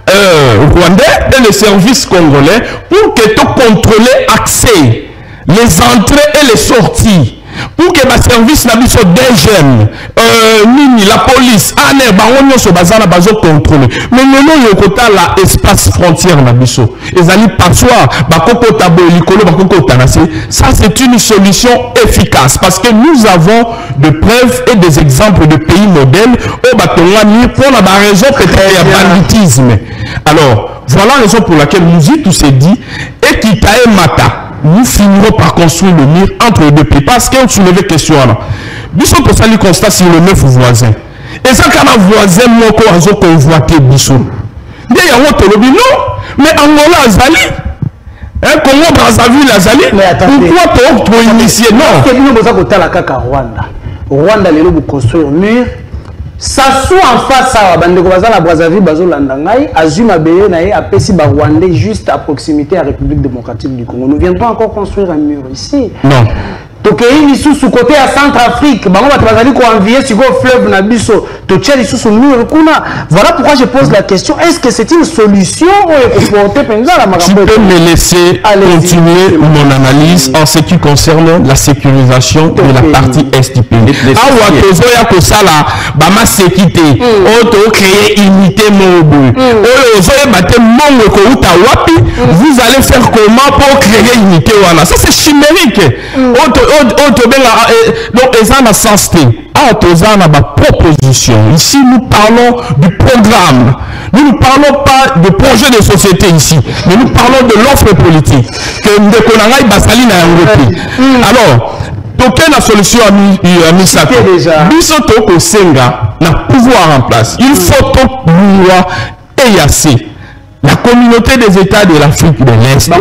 rwandais et les services congolais pour que tu contrôles l'accès, les entrées et les sorties. Pour que ma service n'a pas des jeunes, la police, contrôler. Mais nous avons l'espace frontière. Ça, c'est une solution efficace parce que nous avons de preuves et des exemples de pays modèles pour la raison que il y a banditisme. Alors, voilà la raison pour laquelle nous y tous dit et qui t'a mata. Nous finirons par construire le mur entre les deux pays. Parce qu'on soulevait la question là. Bissot pour ça, le constat sur le 9 voisins. Et ça, quand un voisin, moi, qu'on a convoité Bissot. D'ailleurs, on te le dit non. Mais Angola, Azali. Congo, Brazzaville, Azali. Pourquoi tu as initié? Non. Parce que nous avons dit que Rwanda. Rwanda, les gens construire un mur. Ça soit en face à Bandeko Bazala Brazzaville, Bazolandangai, Azuma Beye, Nae, à Pessi Rwandais, juste à proximité à la République démocratique du Congo. Nous viendrons encore construire un mur ici. Non. Donc, il y a sous côté à Centrafrique. Fleuve Nabiso. Voilà pourquoi je pose la question. Est-ce que c'est une solution Tu peux me laisser continuer mon analyse en ce qui concerne la sécurisation de la partie est du pays. Vous allez faire comment pour créer une unité? Ça c'est chimérique. Donc, ils ont un sens. Proposition. Ici, nous parlons du programme. Nous ne parlons pas de projet de société ici, mais nous parlons de l'offre politique. Que Ndekonangai Basali n'a un alors, aucune solution à Misako. Bisotoko Senga n'a pouvoir en place. Il faut tout pouvoir et assez. la communauté des États de l'Afrique de l'Est. Oui,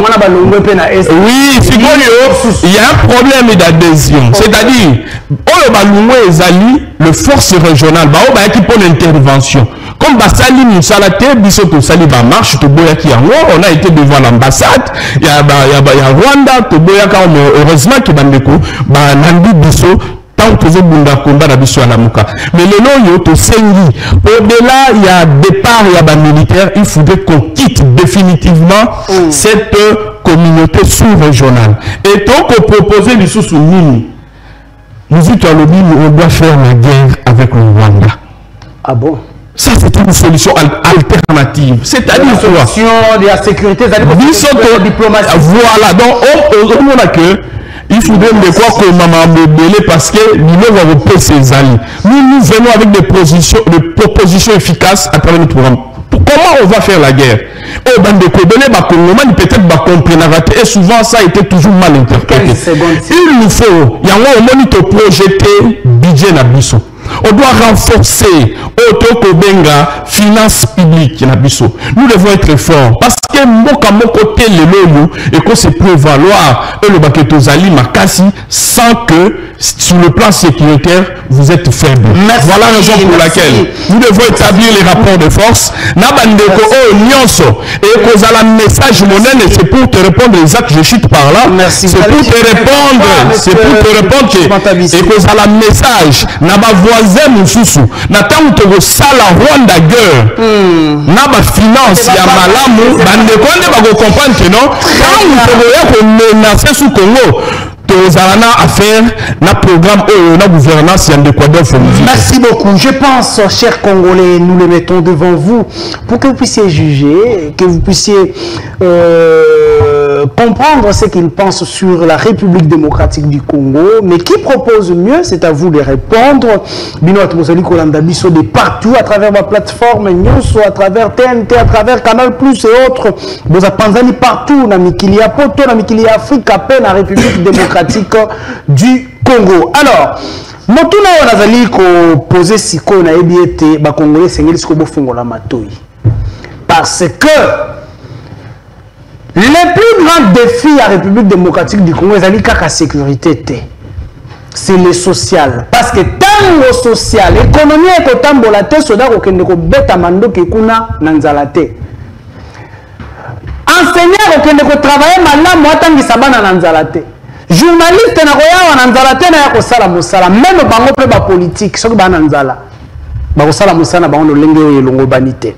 il y a un problème d'adhésion. C'est-à-dire, le force régionale, qui prend l'intervention. Comme Bassali Moussalate, Bissoto Saliba marche, on a été devant l'ambassade, il y a Rwanda, heureusement qu'il y a Nandi Bisso. Mais le nom au-delà, il y a départ, il y a militaire, il faudrait qu'on quitte définitivement cette communauté sous-régionale. Et donc, on proposait les sous-soumis. Nous on doit faire la guerre avec le Rwanda. Ah bon? Ça, c'est une solution alternative. C'est-à-dire la solution de la sécurité, de la diplomatie. Voilà, donc on a que il faudrait me croire que maman me belé parce que nous va repérer ses alliés. Nous venons avec des propositions efficaces à travers notre programme. Comment on va faire la guerre? Oh, peut-être comprendre. Et souvent, ça a été toujours mal interprété. Il nous faut, il y a un moment où projeter budget Nabiso. On doit renforcer Otokobenga finance publique Nabiso. Nous devons être forts parce que mon côté et que c'est prévaloir et le baketozali makasi sans que sur le plan sécuritaire vous êtes faible. Voilà la raison pour laquelle nous devons établir les rapports de force. Nabandeko nyonso et kozala message monene, c'est pour te répondre Isaac, je chute par là. C'est pour te répondre, que et kozala message naba voisin mususu natango to sala Rwanda guerre naba finance ya malamu bandeko nde ba comprendre que non quand on peut menacer sous Congo à faire un programme la gouvernance en Équateur. Merci beaucoup. Je pense, chers Congolais, nous les mettons devant vous pour que vous puissiez juger, que vous puissiez comprendre ce qu'ils pensent sur la République démocratique du Congo. Mais qui propose mieux, c'est à vous de répondre. Binot Mozali Kolanda Bisso de partout, à travers ma plateforme, Nyonso, à travers TNT, à travers Canal Plus et autres. Vous avez Panzani partout, na Mikilia Poto, na Mikilia Afrique, à peine la République démocratique du Congo. Alors, motuna wanazali ko poser siko na ebiete ba Congolais sengeli siko bofungola matoi. Parce que le plus grand défi à la République démocratique du Congo est la sécurité. C'est le social. Parce que tango social, l'économie est au tambolate, soda ko kende ko beta mando ke kuna nanzalate. Enseignant ko kende ko travailler malamu atangi sabana nanzalate. Journaliste na koya wananzalate na yako sala musala, même bango pe ba politique, soki ba nanzala. Ba ko sala musala ba on lenge yelongo banité.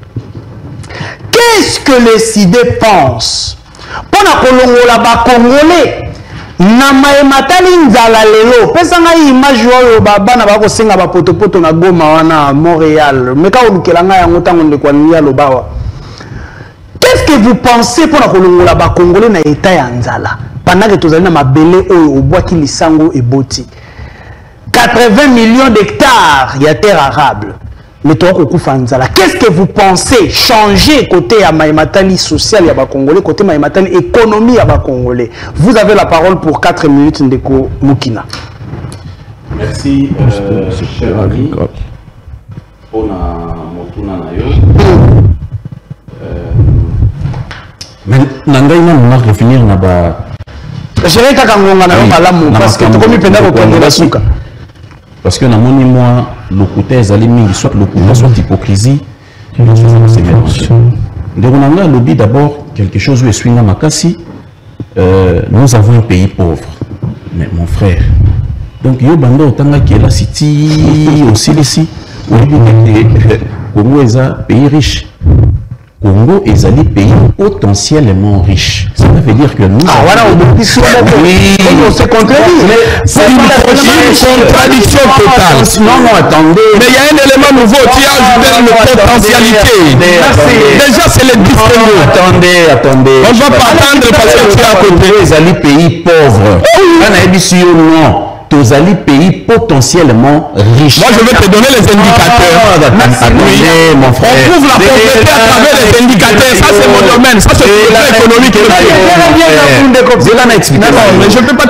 Qu'est-ce que les CID pensent? Pour na kolongola ba Congolais na maematali nzala lelo pesa nga image oyo bana ba ko senga ba potopoto na Goma wana Montréal mais ka olukela nga yango tango ndeko ya lobawa. Qu'est-ce que vous pensez pour na kolongola ba Congolais na état ya nzala pendant que tous na mabele oyo au bois qui lisango et boti 80 millions d'hectares il y a terre arable. Mais qu'est-ce que vous pensez changer côté à Maïmatali social et à Congolais, côté Maïmatali économie à Congolais? Vous avez la parole pour 4 minutes, Ndeko Mukina. Merci, cher ami. On a Motuna Nayo. Mais Nangaïna, on va revenir là-bas. Je vais parce que tu commis pendant le souka. Parce que dans mon moi, le côté soit le côté soit hypocrisie, lobby d'abord quelque chose où est Makassi. Nous avons un pays pauvre, mais mon frère. Donc yo bando tanga qui est la city aussi ici, Congo est un pays riche. Congo est un pays potentiellement riche. Ça veut dire que nous... Ah voilà, on se contredit. C'est une contradiction totale. Non, attendez. Mais il y a un élément nouveau qui ajoute une potentialité. Déjà, c'est les différents. Attendez. On ne va pas attendre parce que tu es à côté. Les pays pauvres. Non. Tozali pays potentiellement riche. Moi, je vais te donner les indicateurs. Attendez, mon frère. On prouve la pauvreté à travers les indicateurs. Ça, c'est mon domaine. Ça, c'est l'économie économique. Mais je ne peux pas te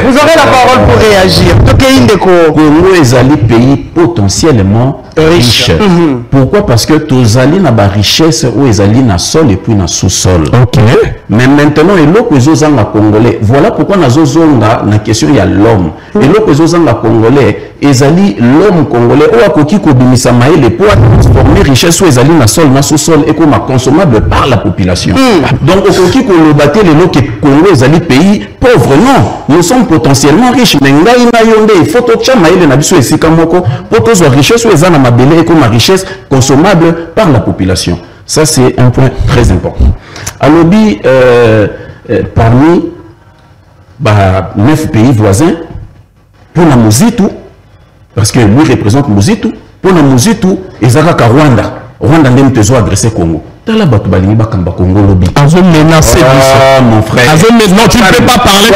vous aurez la parole pour réagir. Congo est un pays potentiellement riche. Pourquoi? Parce que Tozali n'a pas richesse ou Ezali n'a sol et puis n'a sous-sol. Ok. Mais maintenant, et l'autre zozanga congolais. Voilà pourquoi na zozonga na question il y a l'homme. Et l'autre zozanga congolais, Ezali l'homme congolais ou akoki kobimisa maele pour transformer richesse ou Ezali na sol na sous-sol et comme consommable par la population. Donc akoki kolobate le loke Congo Ezali pays pauvre. Non, nous sommes potentiellement riches. Mais ngai na yonde il faut to cha maele na biso esika moko pour to zo richesse ou ezana mabele et comme richesse consommable par la population. Ça, c'est un point très important. À l'objet, parmi 9 pays voisins, pour la Mozitu, parce que lui représente Mozitu, pour la Mozitu, ils ont Rwanda. Rwanda n'a pas agressé le Congo. Tu as Congo lobby. Menacé, mon frère. Non, tu ne peux pas parler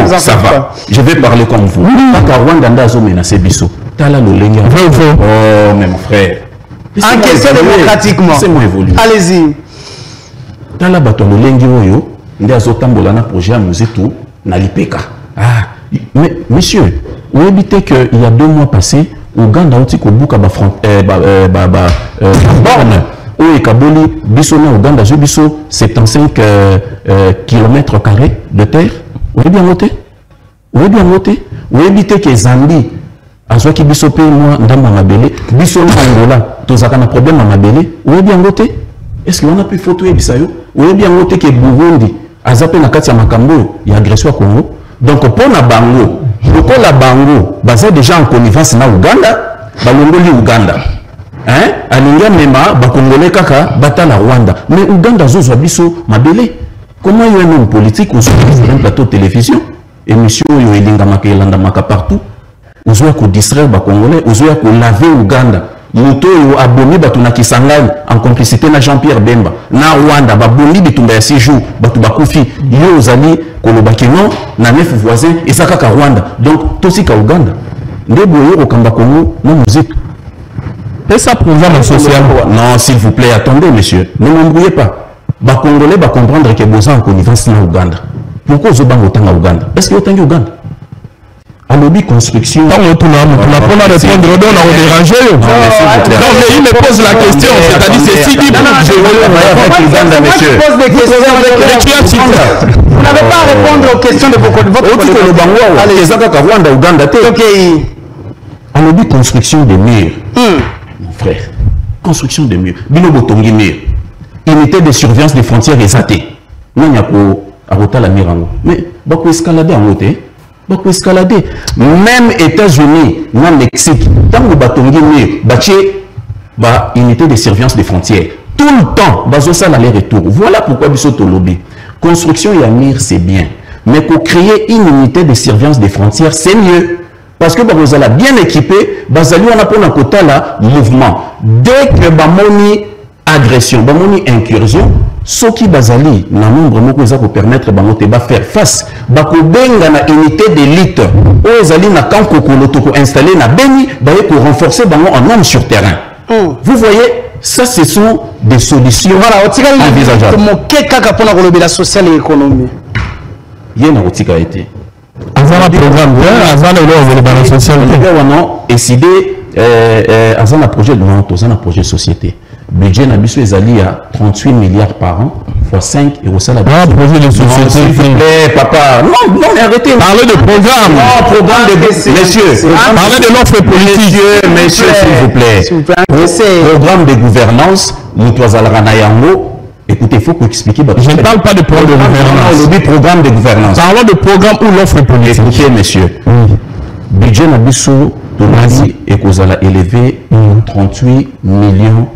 de ça va. Je vais parler comme vous. Rwanda n'a menacé Bissot. Tu as la Lolenge. Oh, mais mon frère. Encaissé démocratiquement. C'est moins évolué. Allez-y. Dans la bataille de l'Enguioyo, il y a un projet à Mozitu, na Lipeka. Ah, mais monsieur, vous évitez qu'il y a 2 mois passés, Ouganda a été au bout de la borne. Où est Kaboli, Bissona, Ouganda, je bisso 75 km² de terre. Vous avez bien noté? Vous avez bien noté? Vous évitez que Zambie, à ce qui bisso paye moi, dans ma mabélé, Bissona, Angola, tous un problème à mabélé. Vous avez bien noté? Est-ce qu'on a pu photo et bisayo? Vous avez bien noté que Burundi a zappé na kati ya makambo ya agression au Congo. Donc pour na bango, pour la bango, basé déjà en connivence na Uganda, balongoli Uganda. Hein? Alinga mema ba congolais kaka batala Rwanda. Mais Uganda zozo biso mabele. Comment y a un homme politique sur un plateau de télévision, émission yo elinga makelanda maka partout. Ozoya ko distraire ba congolais, ozoya ko laver Uganda. Moto yo aboni batu na Kisangani en complicité na Jean-Pierre Bemba na Rwanda baboni bitumba ya 6 jours batu bakufi yo ozali kolobaki non na 9 voisins et ça kaka Rwanda donc tosika Uganda ndebo yo okamba Congo na musique et ça programme social. Non, s'il vous plaît, attendez monsieur, ne m'embrouillez pas. Ba Congolais va comprendre que besoin en connivence na Uganda. Pourquoi vous avez autant à Uganda? Est-ce que vous avez Uganda? À lobby construction. Non, mais il me pose la question, c'est-à-dire c'est si libre. Vous n'avez pas à répondre aux questions de votre à lobby construction des murs. Mon frère, construction des murs. Binobotongi mur. Unité de surveillance des frontières exatées. Non, il y a pour la mirango. Mais beaucoup escalader en haute. Donc escalader même États-Unis, même Mexique, tant que batongi mieux, bah unité de surveillance des frontières. Tout le temps, bazosa l'aller-retour. Voilà pourquoi bisoto lobby. Construction et amir c'est bien, mais pour créer une unité de surveillance des frontières c'est mieux. Parce que vous allez bien équipé, bazali on a pour un quota là mouvement. Dès que bamoni agression, bamoni incursion. Ce qui bazali na nombre moko za ko permettre bango te ba faire face ba ko benga na unité d'élite o ezali na camp kokolo to ko installer na Beni ba ko renforcer bango en homme sur terrain. Vous voyez, ça ce sont des solutions envisageables. Comment kaka pona ko lobela social et économie. Yena otika été. Avant le programme, avant le balance social. On a décidé avant un projet de un projet société. Budget Nabiso Ezali à 38 milliards par an, fois 5 et au salaire. Ah, projet de société. S'il vous plaît, papa. Non, non, arrêtez. Parlez de programme. Non, programme de messieurs. Parlez de l'offre politique. Messieurs, s'il vous plaît. Programme de gouvernance, écoutez, il faut qu'on explique. Je ne parle pas de programme de gouvernance. Programme de gouvernance. Parlons de programme ou l'offre politique. Écoutez, messieurs. Budget Nabiso Tonali et Kozala élevé 38 millions.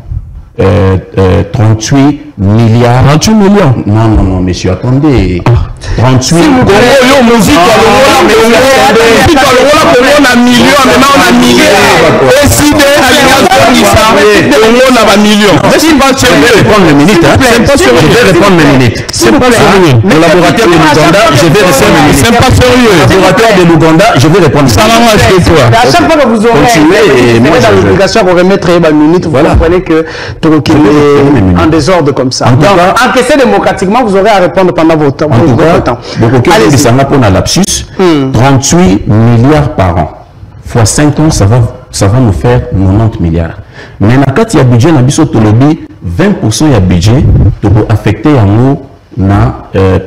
38 milliards. 38 millions. Non, non, non, monsieur, attendez. 38 millions. Collaborateur de l'Ouganda, je vais répondre. C'est pas sérieux. Collaborateur de l'Ouganda, je vais répondre. À chaque fois que vous aurez dans l'obligation pour remettre une minute, vous comprenez que Toroki est en désordre comme ça. Donc, encaissez démocratiquement, vous aurez à répondre pendant votre temps. Allez, ça va pour un lapsus. 38 milliards par an. Fois 5 ans, ça va nous faire 90 milliards. Mais quand il y a budget, 20% de budget pour affecter la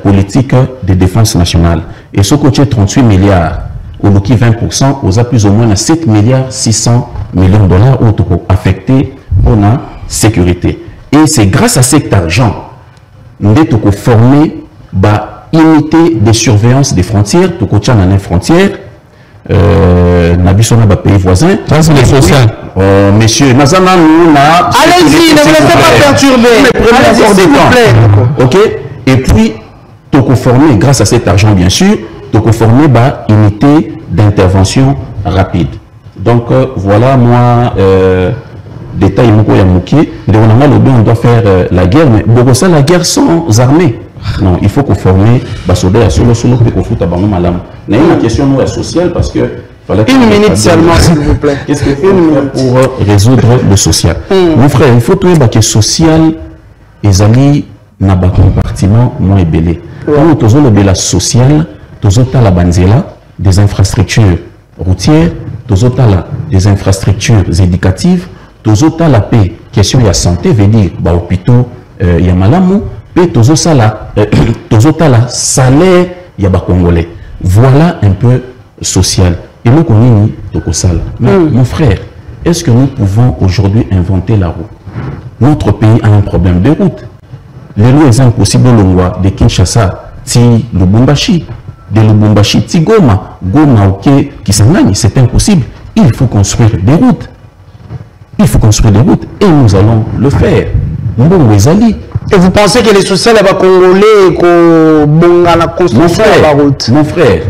politique de défense nationale. Et ce côté 38 milliards, au 20%, on a plus ou moins 7 milliards 600 millions de dollars pour affecter la sécurité. Et c'est grâce à cet argent nous avons formé unité de surveillance des frontières, tout côté dans les frontières, dans pays voisins. Ça, c'est le social. Messieurs, allez-y, ne vous laissez pas perturber. Allez-y, s'il vous plaît. Ok. Et puis, tout formé, grâce à cet argent, bien sûr, tout formé unité d'intervention rapide. Donc, voilà, moi, détail, on doit faire la guerre, mais beaucoup ça, la guerre sans armée. Non, il faut qu'on forme les soldats sur le solo pour qu'on foute à Bamou Malam. Il y a une question sociale parce que. Une minute seulement, s'il vous plaît. Qu'est-ce qu'il faut pour résoudre le social? Mon frère, il faut trouver que social et ali n'a pas compartiment moins belé. Quand nous avons le social, nous avons la banzela, des infrastructures routières, nous avons des infrastructures éducatives, nous avons la paix. Question de la santé, veut dire, hôpitaux, il y a malamou. Tozo la salaire yaba congolais. Voilà un peu social. Et nous connaissons Toko Sala. Mon frère, est-ce que nous pouvons aujourd'hui inventer la route? Notre pays a un problème de route. Les lois sont impossibles de Kinshasa, ti Lubumbashi, de Lubumbashi, ti Goma, Goma ok, Kisangani, c'est impossible. Il faut construire des routes. Il faut construire des routes et nous allons le faire. Et vous pensez que les sociaux les Congolais la construction de la route? Mon frère,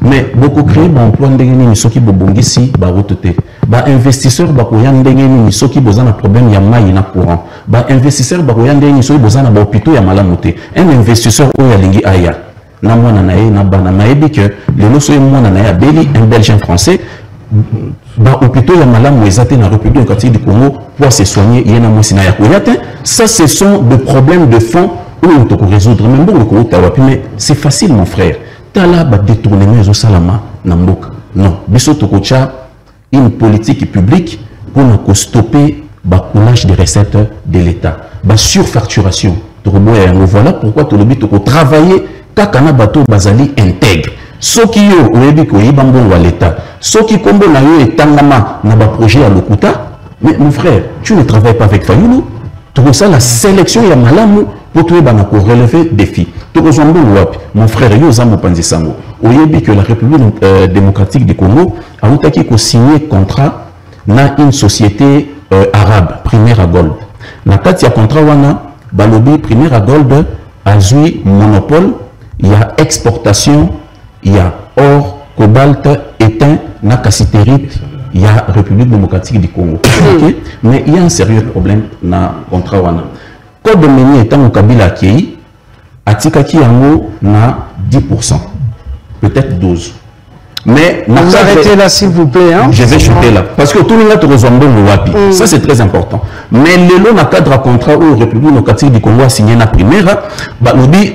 mais beaucoup créent emploi ndengeni ceux qui bobongisi ba route te. Ba investisseur ba koya ndengeni ceux qui besoin un problème ya mai na courant. Ba investisseur ba koya ndengeni ceux qui besoin ba hôpital ya malamu te. Un investisseur oya lingi aya. Na mwana na ye na bana mayebi que le loso mwana na ya beli un belge français ba hôpital ya malamu ezate na République démocratique du Congo pour se soigner yena mosina ya koyate. Ça ce sont des problèmes de fond où on peut résoudre même bon mais c'est facile mon frère. Tala ba détournement zo salama na mboka. Non, biso tokocha une politique publique pour nous stopper ba coulage des recettes de l'État. Ba surfacturation. Voilà pourquoi tout le but de travailler kakana bateau bazali intègre. Ceux qui ont oyebi ko yibambo wa l'État, ceux qui combo na yo etangama na ba projet à Lokuta, mais mon frère, tu ne travailles pas avec Fayoulou. Tu vois ça la sélection ya malamu pour toi bana ko relever défi. Tu vois mon frère yo zambo panzi sango. Oyebi que la République démocratique du Congo a outaki ko signer contrat na une société arabe, Primera Gold. Na kati ya contrat wana balobi Primera Gold a joué monopole, il y a exportation. Il y a or, cobalt, étain, nakasitérite, il y a République démocratique du Congo. Okay? Mais il y a un sérieux problème dans le contrat. Code de Méni étant au Kabila Kei, Atikaki Yango na 10%, peut-être 12%. Mais vous arrêtez là s'il vous plaît. Hein? Je vais chuter là. Parce que tout le monde est au Wapi. Ça c'est très important. Mais le long cadre contrat où la République démocratique du Congo a signé la première, nous dit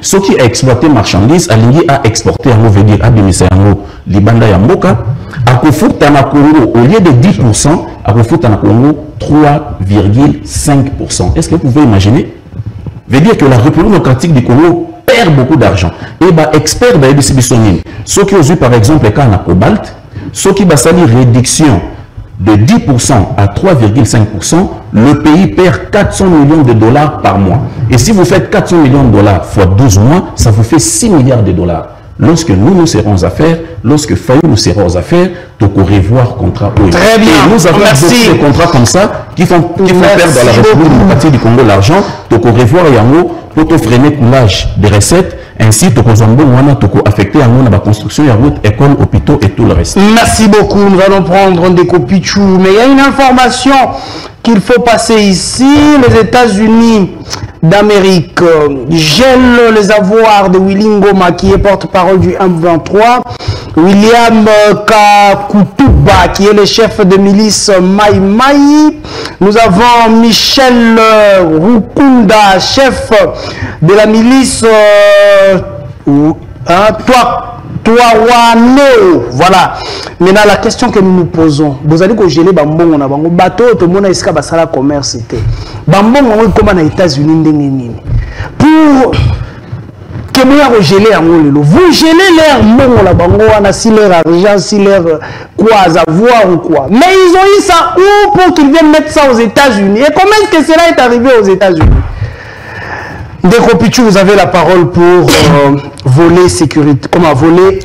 ceux qui ont exploité marchandises, a exporté en veut dire à Bimisayango, Libanda Yamboka, à Kofuta na Congo, au lieu de 10%, à Kofuta na Congo, 3,5%. Est-ce que vous pouvez imaginer? Veut dire que la République démocratique du Congo perd beaucoup d'argent. Et bah expert d'Aibissibissonine, ceux qui ont eu par exemple le cas en cobalt, ceux qui ont une réduction de 10% à 3,5%, le pays perd 400 millions de dollars par mois. Et si vous faites 400 millions de dollars fois 12 mois, ça vous fait 6 milliards de dollars. lorsque nous serons à faire, lorsque Fayou nous serons aux affaires, tu peux revoir contrat. Très bien. Et nous avons beaucoup de contrats comme ça qui font perdre à la République démocratique du Congo l'argent, tu peux revoir Yango pour te freiner coulage des recettes, ainsi tu peux affecter la construction de routes, écoles, hôpitaux et tout le reste. Merci beaucoup. Nous allons prendre des copies chou. Mais il y a une information qu'il faut passer ici. Les États-Unis d'Amérique gèlent les avoirs de Willy Ngoma, qui est porte-parole du M23. William Kakutuba, qui est le chef de milice Mai Mai. Nous avons Michel Rukunda, chef de la milice Touaouano. Voilà. Maintenant, la question que nous nous posons, vous allez que geler Bambon, on a un bateau, tout le monde a escapé à la commerce. Bambon, on est comme aux États-Unis. Pour que vous gelez en haut, vous gelez l'air bon là, Bango, on a si leur argent, si leur quoi, avoir ou quoi. Mais ils ont eu ça où pour qu'ils viennent mettre ça aux États-Unis. Et comment est-ce que cela est arrivé aux États-Unis? Ndeko Pichou, vous avez la parole pour volet sécurité, comment volet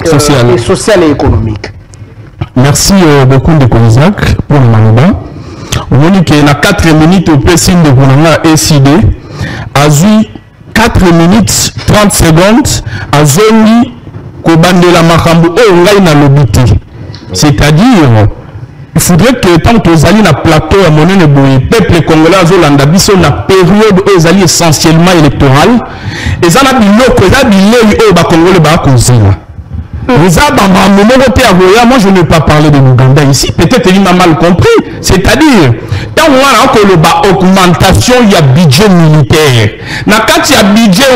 social et économique. Merci beaucoup Ndeko Isaac pour le mandat. On dit qu'il y a 4 minutes au PC de Boulanga SID. Azui 4 minutes 30 secondes à Zoni Kobandela Makambu et c'est-à-dire il faudrait que tant que vous allez dans le plateau à mon le peuple congolais Zolanda biso na période où ils allaient essentiellement électorale et ça n'a biloko ça bilé au ba congolais ba kozela. Moi je ne vais pas parler de l'Ouganda ici, peut-être il m'a mal compris, c'est-à-dire quand on a une augmentation il y a budget militaire, quand il y a budget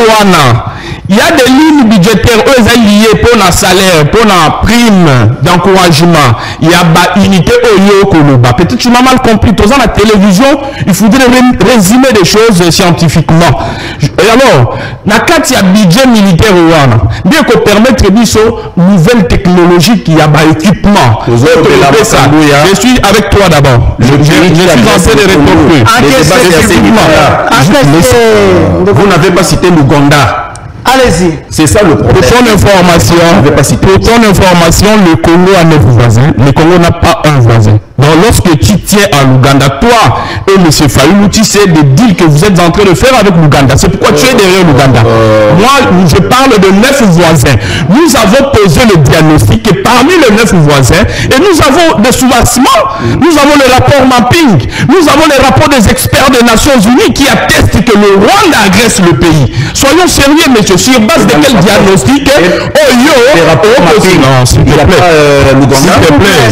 il y a des lignes budgétaires eux liées pour le salaire, pour la prime d'encouragement, il y a une unité peut-être tu m'as mal compris, dans la télévision il faudrait résumer des choses scientifiquement. Et alors, quand il y a budget militaire bien qu'on permette nouvelles technologies qui y a équipement. Je suis avec toi d'abord. Je suis en train de répondre. Vous n'avez pas cité l'Ouganda. Allez-y. C'est ça le problème. Pour ton information, le Congo a 9 voisins. Le Congo n'a pas un voisin. Donc lorsque tu tiens à l'Ouganda, toi et M. Fayou, tu sais des deals que vous êtes en train de faire avec l'Ouganda. C'est pourquoi tu es derrière l'Ouganda. Moi, je parle de 9 voisins. Nous avons posé le diagnostic et parmi les 9 voisins, et nous avons des soubassements, nous avons le rapport mapping, nous avons les rapports des experts des Nations Unies qui attestent que le Rwanda agresse le pays. Soyons sérieux, monsieur, sur base de quel diagnostic les rapports mapping, s'il te plaît,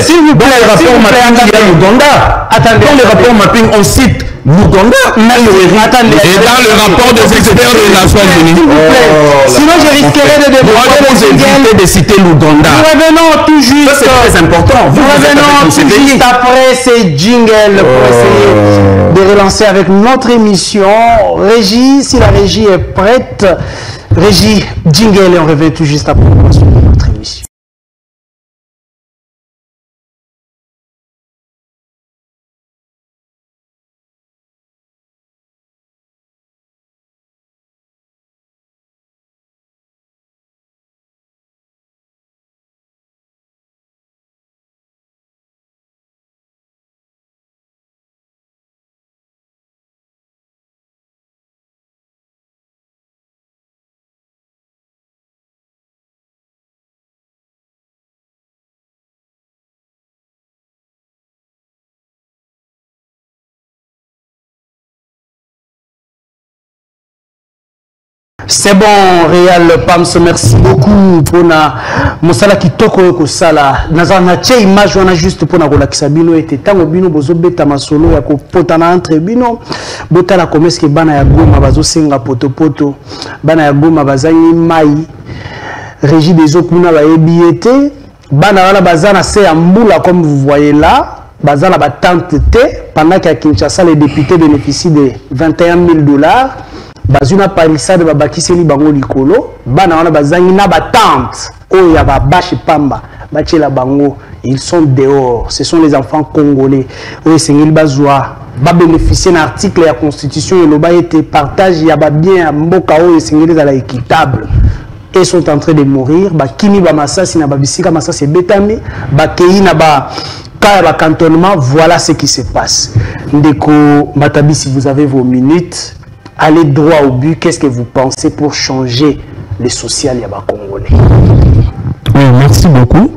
s'il vous plaît, les rapports mapping, il y a l'Ouganda. Attendez, dans les rapports mapping, on cite l'Ouganda. Et dans le rapport des experts des Nations Unies. Sinon, je risquerais de citer l'Ouganda. Nous revenons tout juste. Ça, c'est très important. Nous revenons tout juste après ces jingles pour essayer de relancer avec notre émission. Régie, si la régie est prête. Régie, jingle, et on revient tout juste après notre émission. C'est bon, Réal Pams, merci beaucoup pour na mosala kitoko ko sala. Nazana che image wana juste pour na kolakisa bino ete tango bino bozo beta masolo ya ko potana entre bino. Botala komeske bana ya Goma bazo senga poto bana ya Goma bazangi mai. Régie des okuna ba ebiete. Bana wana bazana se ya mbula comme vous voyez là. Bazana ba tente te pendant qu'à Kinshasa les députés bénéficient de 21 000 $. Bazuna palissade babakiseli bango likolo bana wana bazangi na batante oyo ya babashi pamba bachela bango ils sont dehors, ce sont les enfants congolais oyo sengeli bazwa ba bénéficier d'un article ya constitution et loba été partage ya ba bien mboka oyo sengeli za la équitable et sont en train de mourir. Kimi ba masasi na babisika masasi betami, kei na ba kaya cantonnement, voilà ce qui se passe. Ndeko Matabi, si vous avez vos minutes, allez droit au but. Qu'est-ce que vous pensez pour changer le social yaba congolais? Oui, merci beaucoup.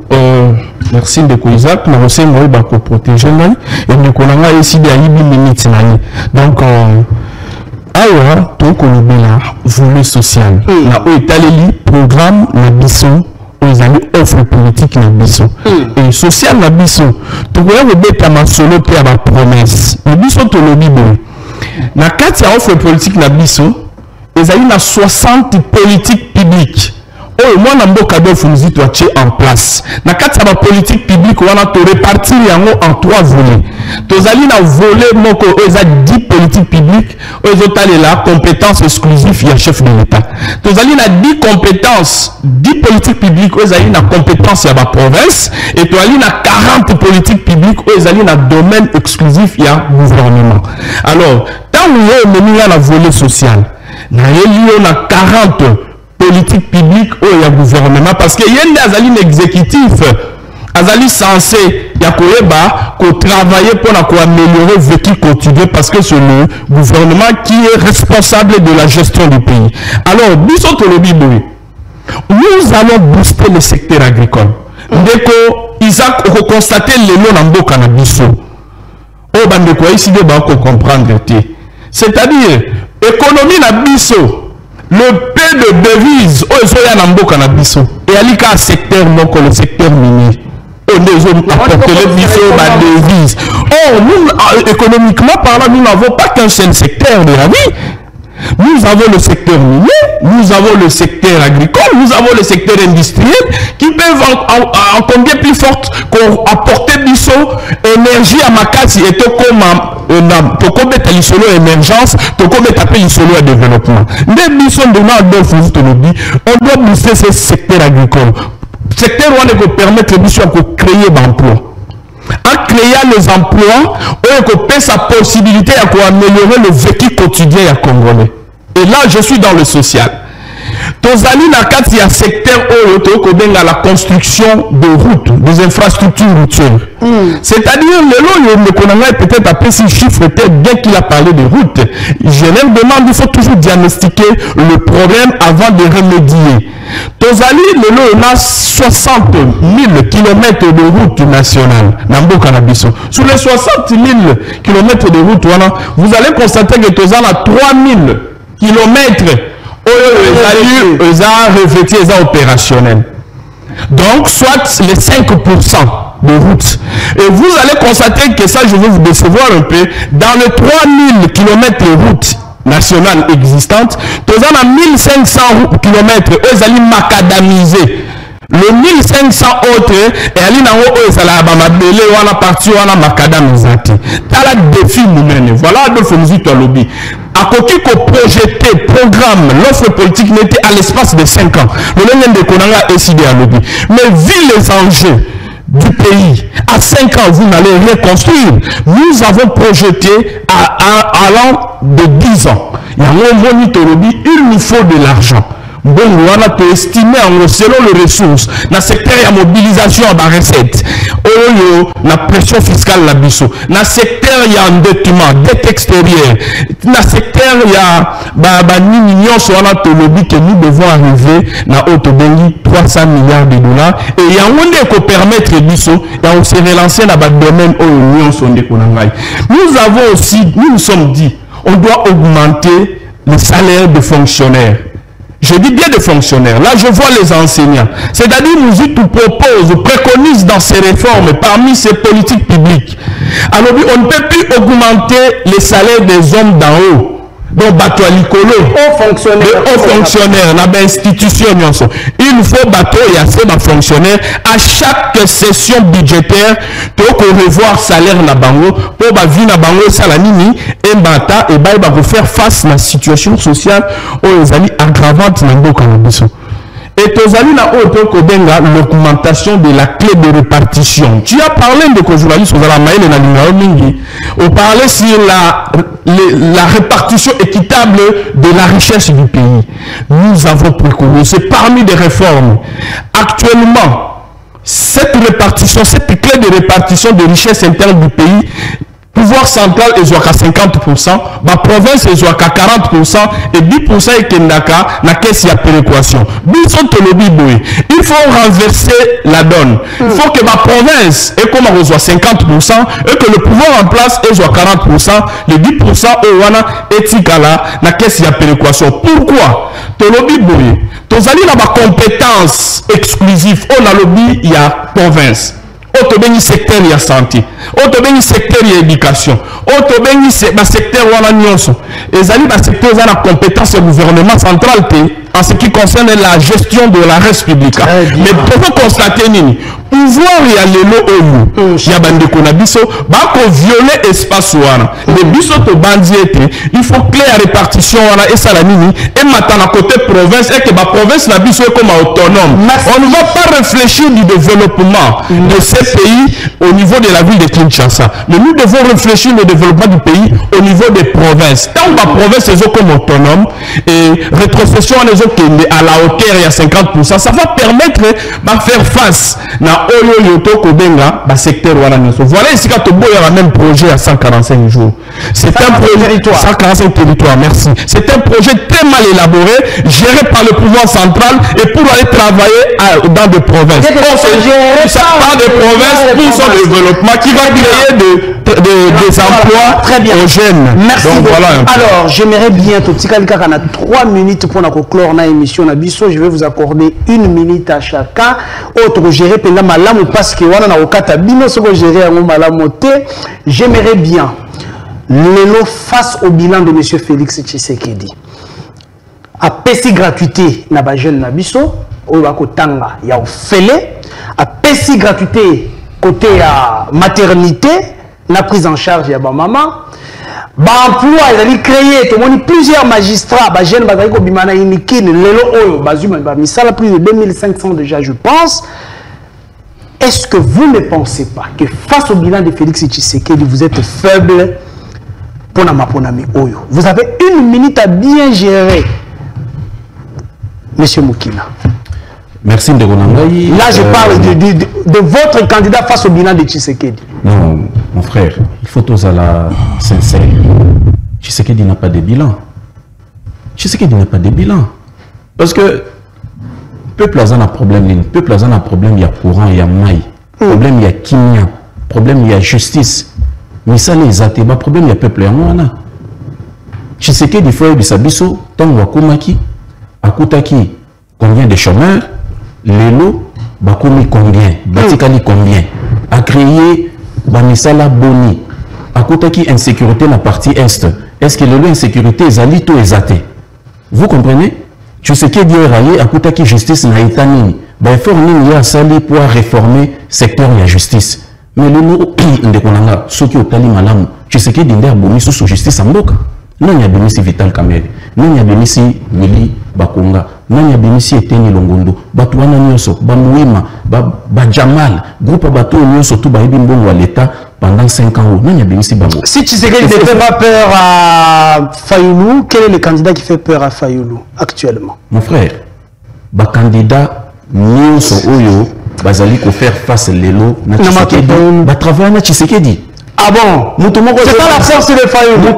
Merci Ndeko Isaac. Nous aussi moi bako protéger nani et Ndeko nanga ici des 8 minutes nani. Donc awa to ko lobela volet social. Na o etaleli programme na bison aux amis offre politique na bison et social na bison. To ko ya beta masolo pe ya ba promesse. Na bison to lobi bon. Na kati ya offre politique na bison, ezali na 60 politiques publiques. Oh, moi, je suis en place. Dans la politique publique, on a réparti en 3 volets. Vous avez un volet, 10 politiques publiques, vous avez la compétence exclusive, il y a chef de l'État. Vous avez 10 compétences, 10 politiques publiques, vous avez une compétence, il y a la province, et vous avez 40 politiques publiques, vous avez un domaine exclusif, il y a le gouvernement. Alors, tant que vous avez un volet social, vous avez 40 politique publique ou il y a gouvernement parce que y a un exécutif azali censé ya koyeba ko travailler pour améliorer le vécu quotidien parce que c'est le gouvernement qui est responsable de la gestion du pays. Alors biso to lobi boy, nous allons booster le secteur agricole. Ndeko Isaac ko constater le nom na mboka na biso o bande ko ici de ba ko comprendre té, c'est-à-dire économie na biso. Le peu de devises, et il secteur, le secteur minier. On a apporté les devises. Oh, nous, économiquement parlant, nous n'avons pas qu'un seul secteur de la vie. Nous avons le secteur minier, nous avons le secteur agricole, nous avons le secteur industriel qui peuvent en combien plus forte apporter biso énergie à Makati et tout comme solo émergence, tout comme taper solo développement. Mais biso de on doit booster ce secteur agricole. Secteur où on peut permettre biso de créer d'emplois. En créant les emplois, on peut sa possibilité d'améliorer le vécu quotidien à Congolais. Et là, je suis dans le social. Tozali na kati ya secteur où la construction de routes, des infrastructures routières. C'est-à-dire, le colonel peut-être appelé ce chiffre, bien qu'il a parlé de routes. Je leur demande, il faut toujours diagnostiquer le problème avant de remédier. Tozali, on a 60 000 km de route nationale. Sur les 60 000 km de route, vous allez constater que Tozali a 3 000 km opérationnels. Donc, soit les 5% de route. Et vous allez constater que ça, je vais vous décevoir un peu. Dans les 3000 km de route nationale existante, nous avons 1500 km, eux allez macadamiser. Le 1500 autres, et allez dans la partie où on a macadamisé. T'as la défi nous-mêmes. Voilà, Adolphe Muzito Lobby. À côté qu'on projetait programme, l'offre politique n'était à l'espace de 5 ans. Le nom de Konanga est décidé à Lobby. Mais vu les enjeux du pays, à 5 ans, vous n'allez rien construire. Nous avons projeté à l'an de 10 ans. Il y a un monito Lobby, il nous faut de l'argent. Bon, on a estimé selon les ressources, dans le secteur de la mobilisation à la recette, la pression fiscale, la biso, dans le secteur il y a endettement, dette extérieure, dans le secteur il y a millions que nous devons arriver à 300 milliards de dollars et il y a un monde qui permettre biso et on s'est relancé dans le domaine où nous avons aussi, nous nous sommes dit, on doit augmenter le salaire des fonctionnaires. Je dis bien des fonctionnaires. Là, je vois les enseignants. C'est-à-dire, nous propose, préconise dans ces réformes, parmi ces politiques publiques. Alors, on ne peut plus augmenter les salaires des hommes d'en haut. Donc, bateau à l'icolo. Aux fonctionnaires, la institution. Il faut bateau et assez de fonctionnaires. À chaque session budgétaire, pour revoir salaire na bango, pour vivre na bango, salamini, et bata, et faire face à la situation sociale, aux amis aggravantes na mboka na biso. Et Et Tozali na auto kobenga l'augmentation de la clé de répartition. Tu as parlé de journaliste aux Alamaïle et na Mingi. On parlait sur la répartition équitable de la richesse du pays. Nous avons préconisé parmi des réformes. Actuellement, cette répartition, cette clé de répartition de richesse interne du pays, pouvoir central est à 50%, ma province est à 40% et 10% est Kendaka, na caisse ya péréquation. Il faut renverser la donne. Il faut que ma province est comme à 50% et que le pouvoir en place est à 40%, les 10% est etikala na caisse ya péréquation. Pourquoi? Tolobi boye. Tozali na ma compétence exclusive au na lobby ya province. Autobéni secteur ya santé, autobéni secteur ya éducation, autobéni secteur wana nyonso. Ezali ba secteur za na compétence du gouvernement central en ce qui concerne la gestion de la res publica. Mais pour constater nini, pouvoir ya lelo oyo ya bandeko na biso ba ko violer espace wana. Le biso to bandiete, il faut clair répartition wana et ça la nini et maintenant côté province et que ba province na biso comme autonome. On ne va pas réfléchir du développement de ces pays au niveau de la ville de Kinshasa. Mais nous devons réfléchir au développement du pays au niveau des provinces. Tant que la province est comme autonome et rétrocession à la hauteur il y a 50%, ça va permettre de faire face à Oyo Yoto Kobenga, le secteur Wananyoso. Voilà ici quand il y a un même projet à 145 jours. C'est un projet 145 territoires, merci. C'est un projet très mal élaboré, géré par le pouvoir central et pour aller travailler dans des provinces. Pas des provinces pour son développement qui va créer des emplois très bien. Aux jeunes. Merci. Donc, voilà alors, j'aimerais bien, on a 3 minutes pour clore la émission. Je vais vous accorder 1 minute à chacun. Autre gérer pendant malamu parce que on a au katabino ce que gérer en malamu. J'aimerais bien l'élo face au bilan de M. Félix Tshisekedi. À pessi gratuité na ba jeune na biso, au bakotanga ya ofele, à pessi gratuité côté à maternité, la prise en charge ya ba maman. Emploi, il a créé plusieurs magistrats, jeunes bazali bimana inikine, lelo oyo bazuma misala plus de 2500 déjà je pense. Est-ce que vous ne pensez pas que face au bilan de Félix Tshisekedi vous êtes faible pour Namaponami oyo? Vous avez 1 minute à bien gérer, Monsieur Moukina. Merci Ndegonangaï. Là je parle de votre candidat face au bilan de Tshisekedi. Non, mon frère, il faut tous à la sincère. Tshisekedi n'a pas de bilan. Tshisekedi n'a pas de bilan. Parce que le peuple a un problème. Le peuple a un problème, il y a courant, il y a maille. Problème, il y a kimia. Problème, il y a justice. Mais ça, les athées, problème, il y a peuple, il y a moi. Tshisekedi, il faut y bisabiso, tant wakumaki, akutaki, combien de chômeurs, l'élo, bakoumi combien, batikali combien, a créé Bamisala Boni, à côté qui insécurité la partie est. Est-ce que le insécurité est alito exaté? Vous comprenez? Tu sais qu'il dit à côté qui justice n'a été nini. Ben fort nini a sali pour réformer secteur de la justice. Mais le mot de konanga ce qui au tali malamu. Tu sais qu'il dit boni sous justice en boka. Non y a béni Vital Kamerhe. Non y a béni Willy Bakonga. Non y a béni Eteni Longondo. Batouana Nyoso, Bamouima, Jamal, groupe Batou Nyoso, tout Baïbin Bongo à l'État pendant 5 ans. Non y a béni Bamou. Si tu sais qu'il ne fait pas peur à Fayoulou, quel est le candidat qui fait peur à Fayoulou actuellement? Mon frère, le candidat Nyoso Oyo, Bazali ko faire face à l'élo, na travailler na Tshisekedi. Ah bon? C'est pas la force de Fayoulou.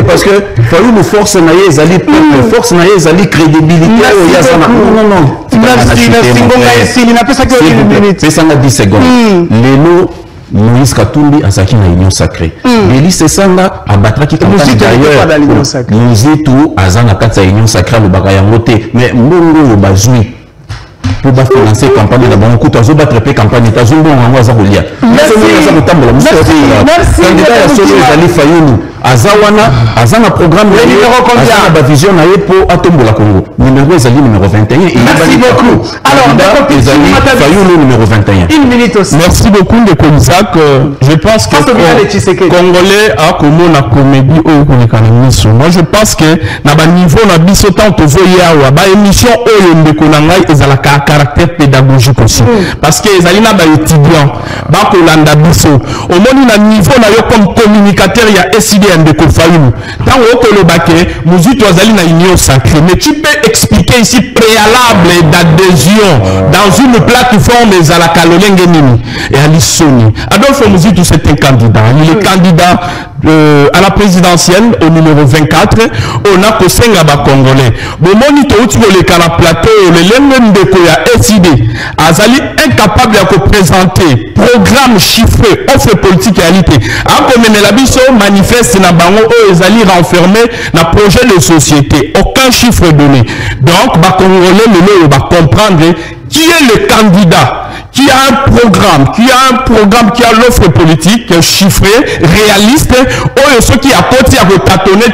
Parce que Fayoulou force na yezali peuple, force na yezali crédibilité. Non. Merci. Il n'a pas ça que 1 minute. C'est ça 10 secondes. L'élo Moïse Katumbi a saki na union sacrée. Eli c'est ça là abattra qui campagne d'ailleurs. Moïse tout azana katsa union sacrée le bagaya ngote mais mbongo yo bazui. Pour financer la campagne de la banque, tu as battre la campagne, tu as un bon endroit à rouler. Merci. Azawana, Azana programme, le numéro combien? Azana vision na yepo atombola Congo. Numéro ezali numéro 21. Merci beaucoup. Alors, Fayoulou numéro 21. Une minute aussi. Merci beaucoup de Isaac. Je pense que Congolais a comme la comédie au Konekaniso. Moi je pense que na ba niveau na biso tant to voya ba émission oyo ndeko na ngai ezala ka caractère pédagogique aussi. Parce que ezali na ba étudiant ba ko landa biso. Au moni na niveau na yo comme communicateur ya SID ndeko Fayoulou. Tant o ko le baké muzito azali na union sacrée. Mais tu peux expliquer ici préalable d'adhésion dans une plateforme ezala kalolenge nini et Ali Soni. Adolphe Muzito c'est un candidat. Il est candidat à la présidentielle au numéro 24. On a Kosenga ba Congolais. Bon monito uti le kana plateau le lenge ndeko ya SID. Azali incapable de présenter programme chiffré offre politique réalité. Ako menela biso manifeste na bango o ezali renfermé na projet de société. Aucun chiffre donné. Donc ba Congolais le va comprendre qui est le candidat qui a un programme, qui a l'offre politique chiffrée, réaliste, ou ceux qui a porté à tâtonner,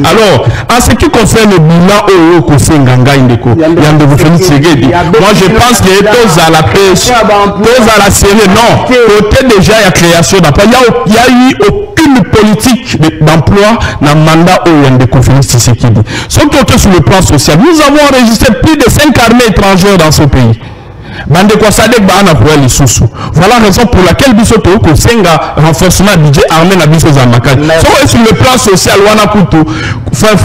alors, en ce qui concerne le bilan, moi je pense que tous à la pêche, tous à la série, non, côté déjà il y a création d'emploi, il y a eu aucune politique d'emploi dans le mandat où de conférence Tshisekedi. Sauf que sur le plan social, nous avons enregistré plus de 5 armées étrangères dans ce pays. Voilà la raison pour laquelle Bisoto Kosenga renforcement budget armé na biso za makali. Sur le plan social, wana kutu fin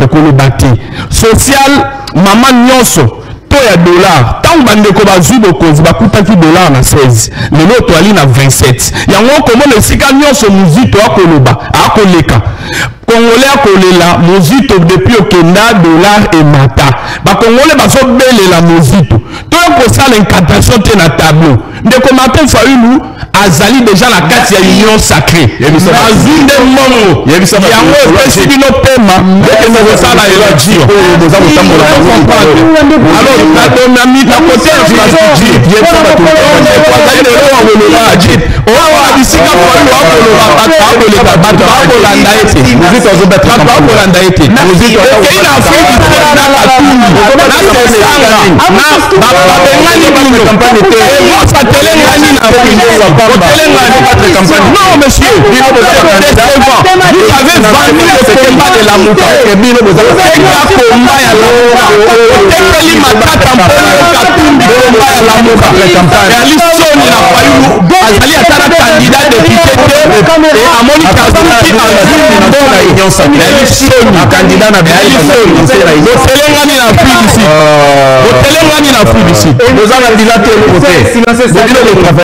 ko le bâti. Social maman nyonso to ya dollar. Tant bandeko bazui bokonzi bakutaki dollar na 16. Lelo to ali na 27. Yango comment le sika nyonso muzito akoloba akoleka. Congolais akolela muzito depuis okenda dollar et mata. Ba Congolais baso bele la muzito. Tout pour ça l'incantation te na tableau. Ndeko Martin Fayoulou azali déjà la carte ya union sacrée. Azunde mongo. Yango pesi bino pema. Dès que nous ça la elogio. Alors na donami na côté infrastructure. Non, monsieur, vous avez vendu le combat de la mouton.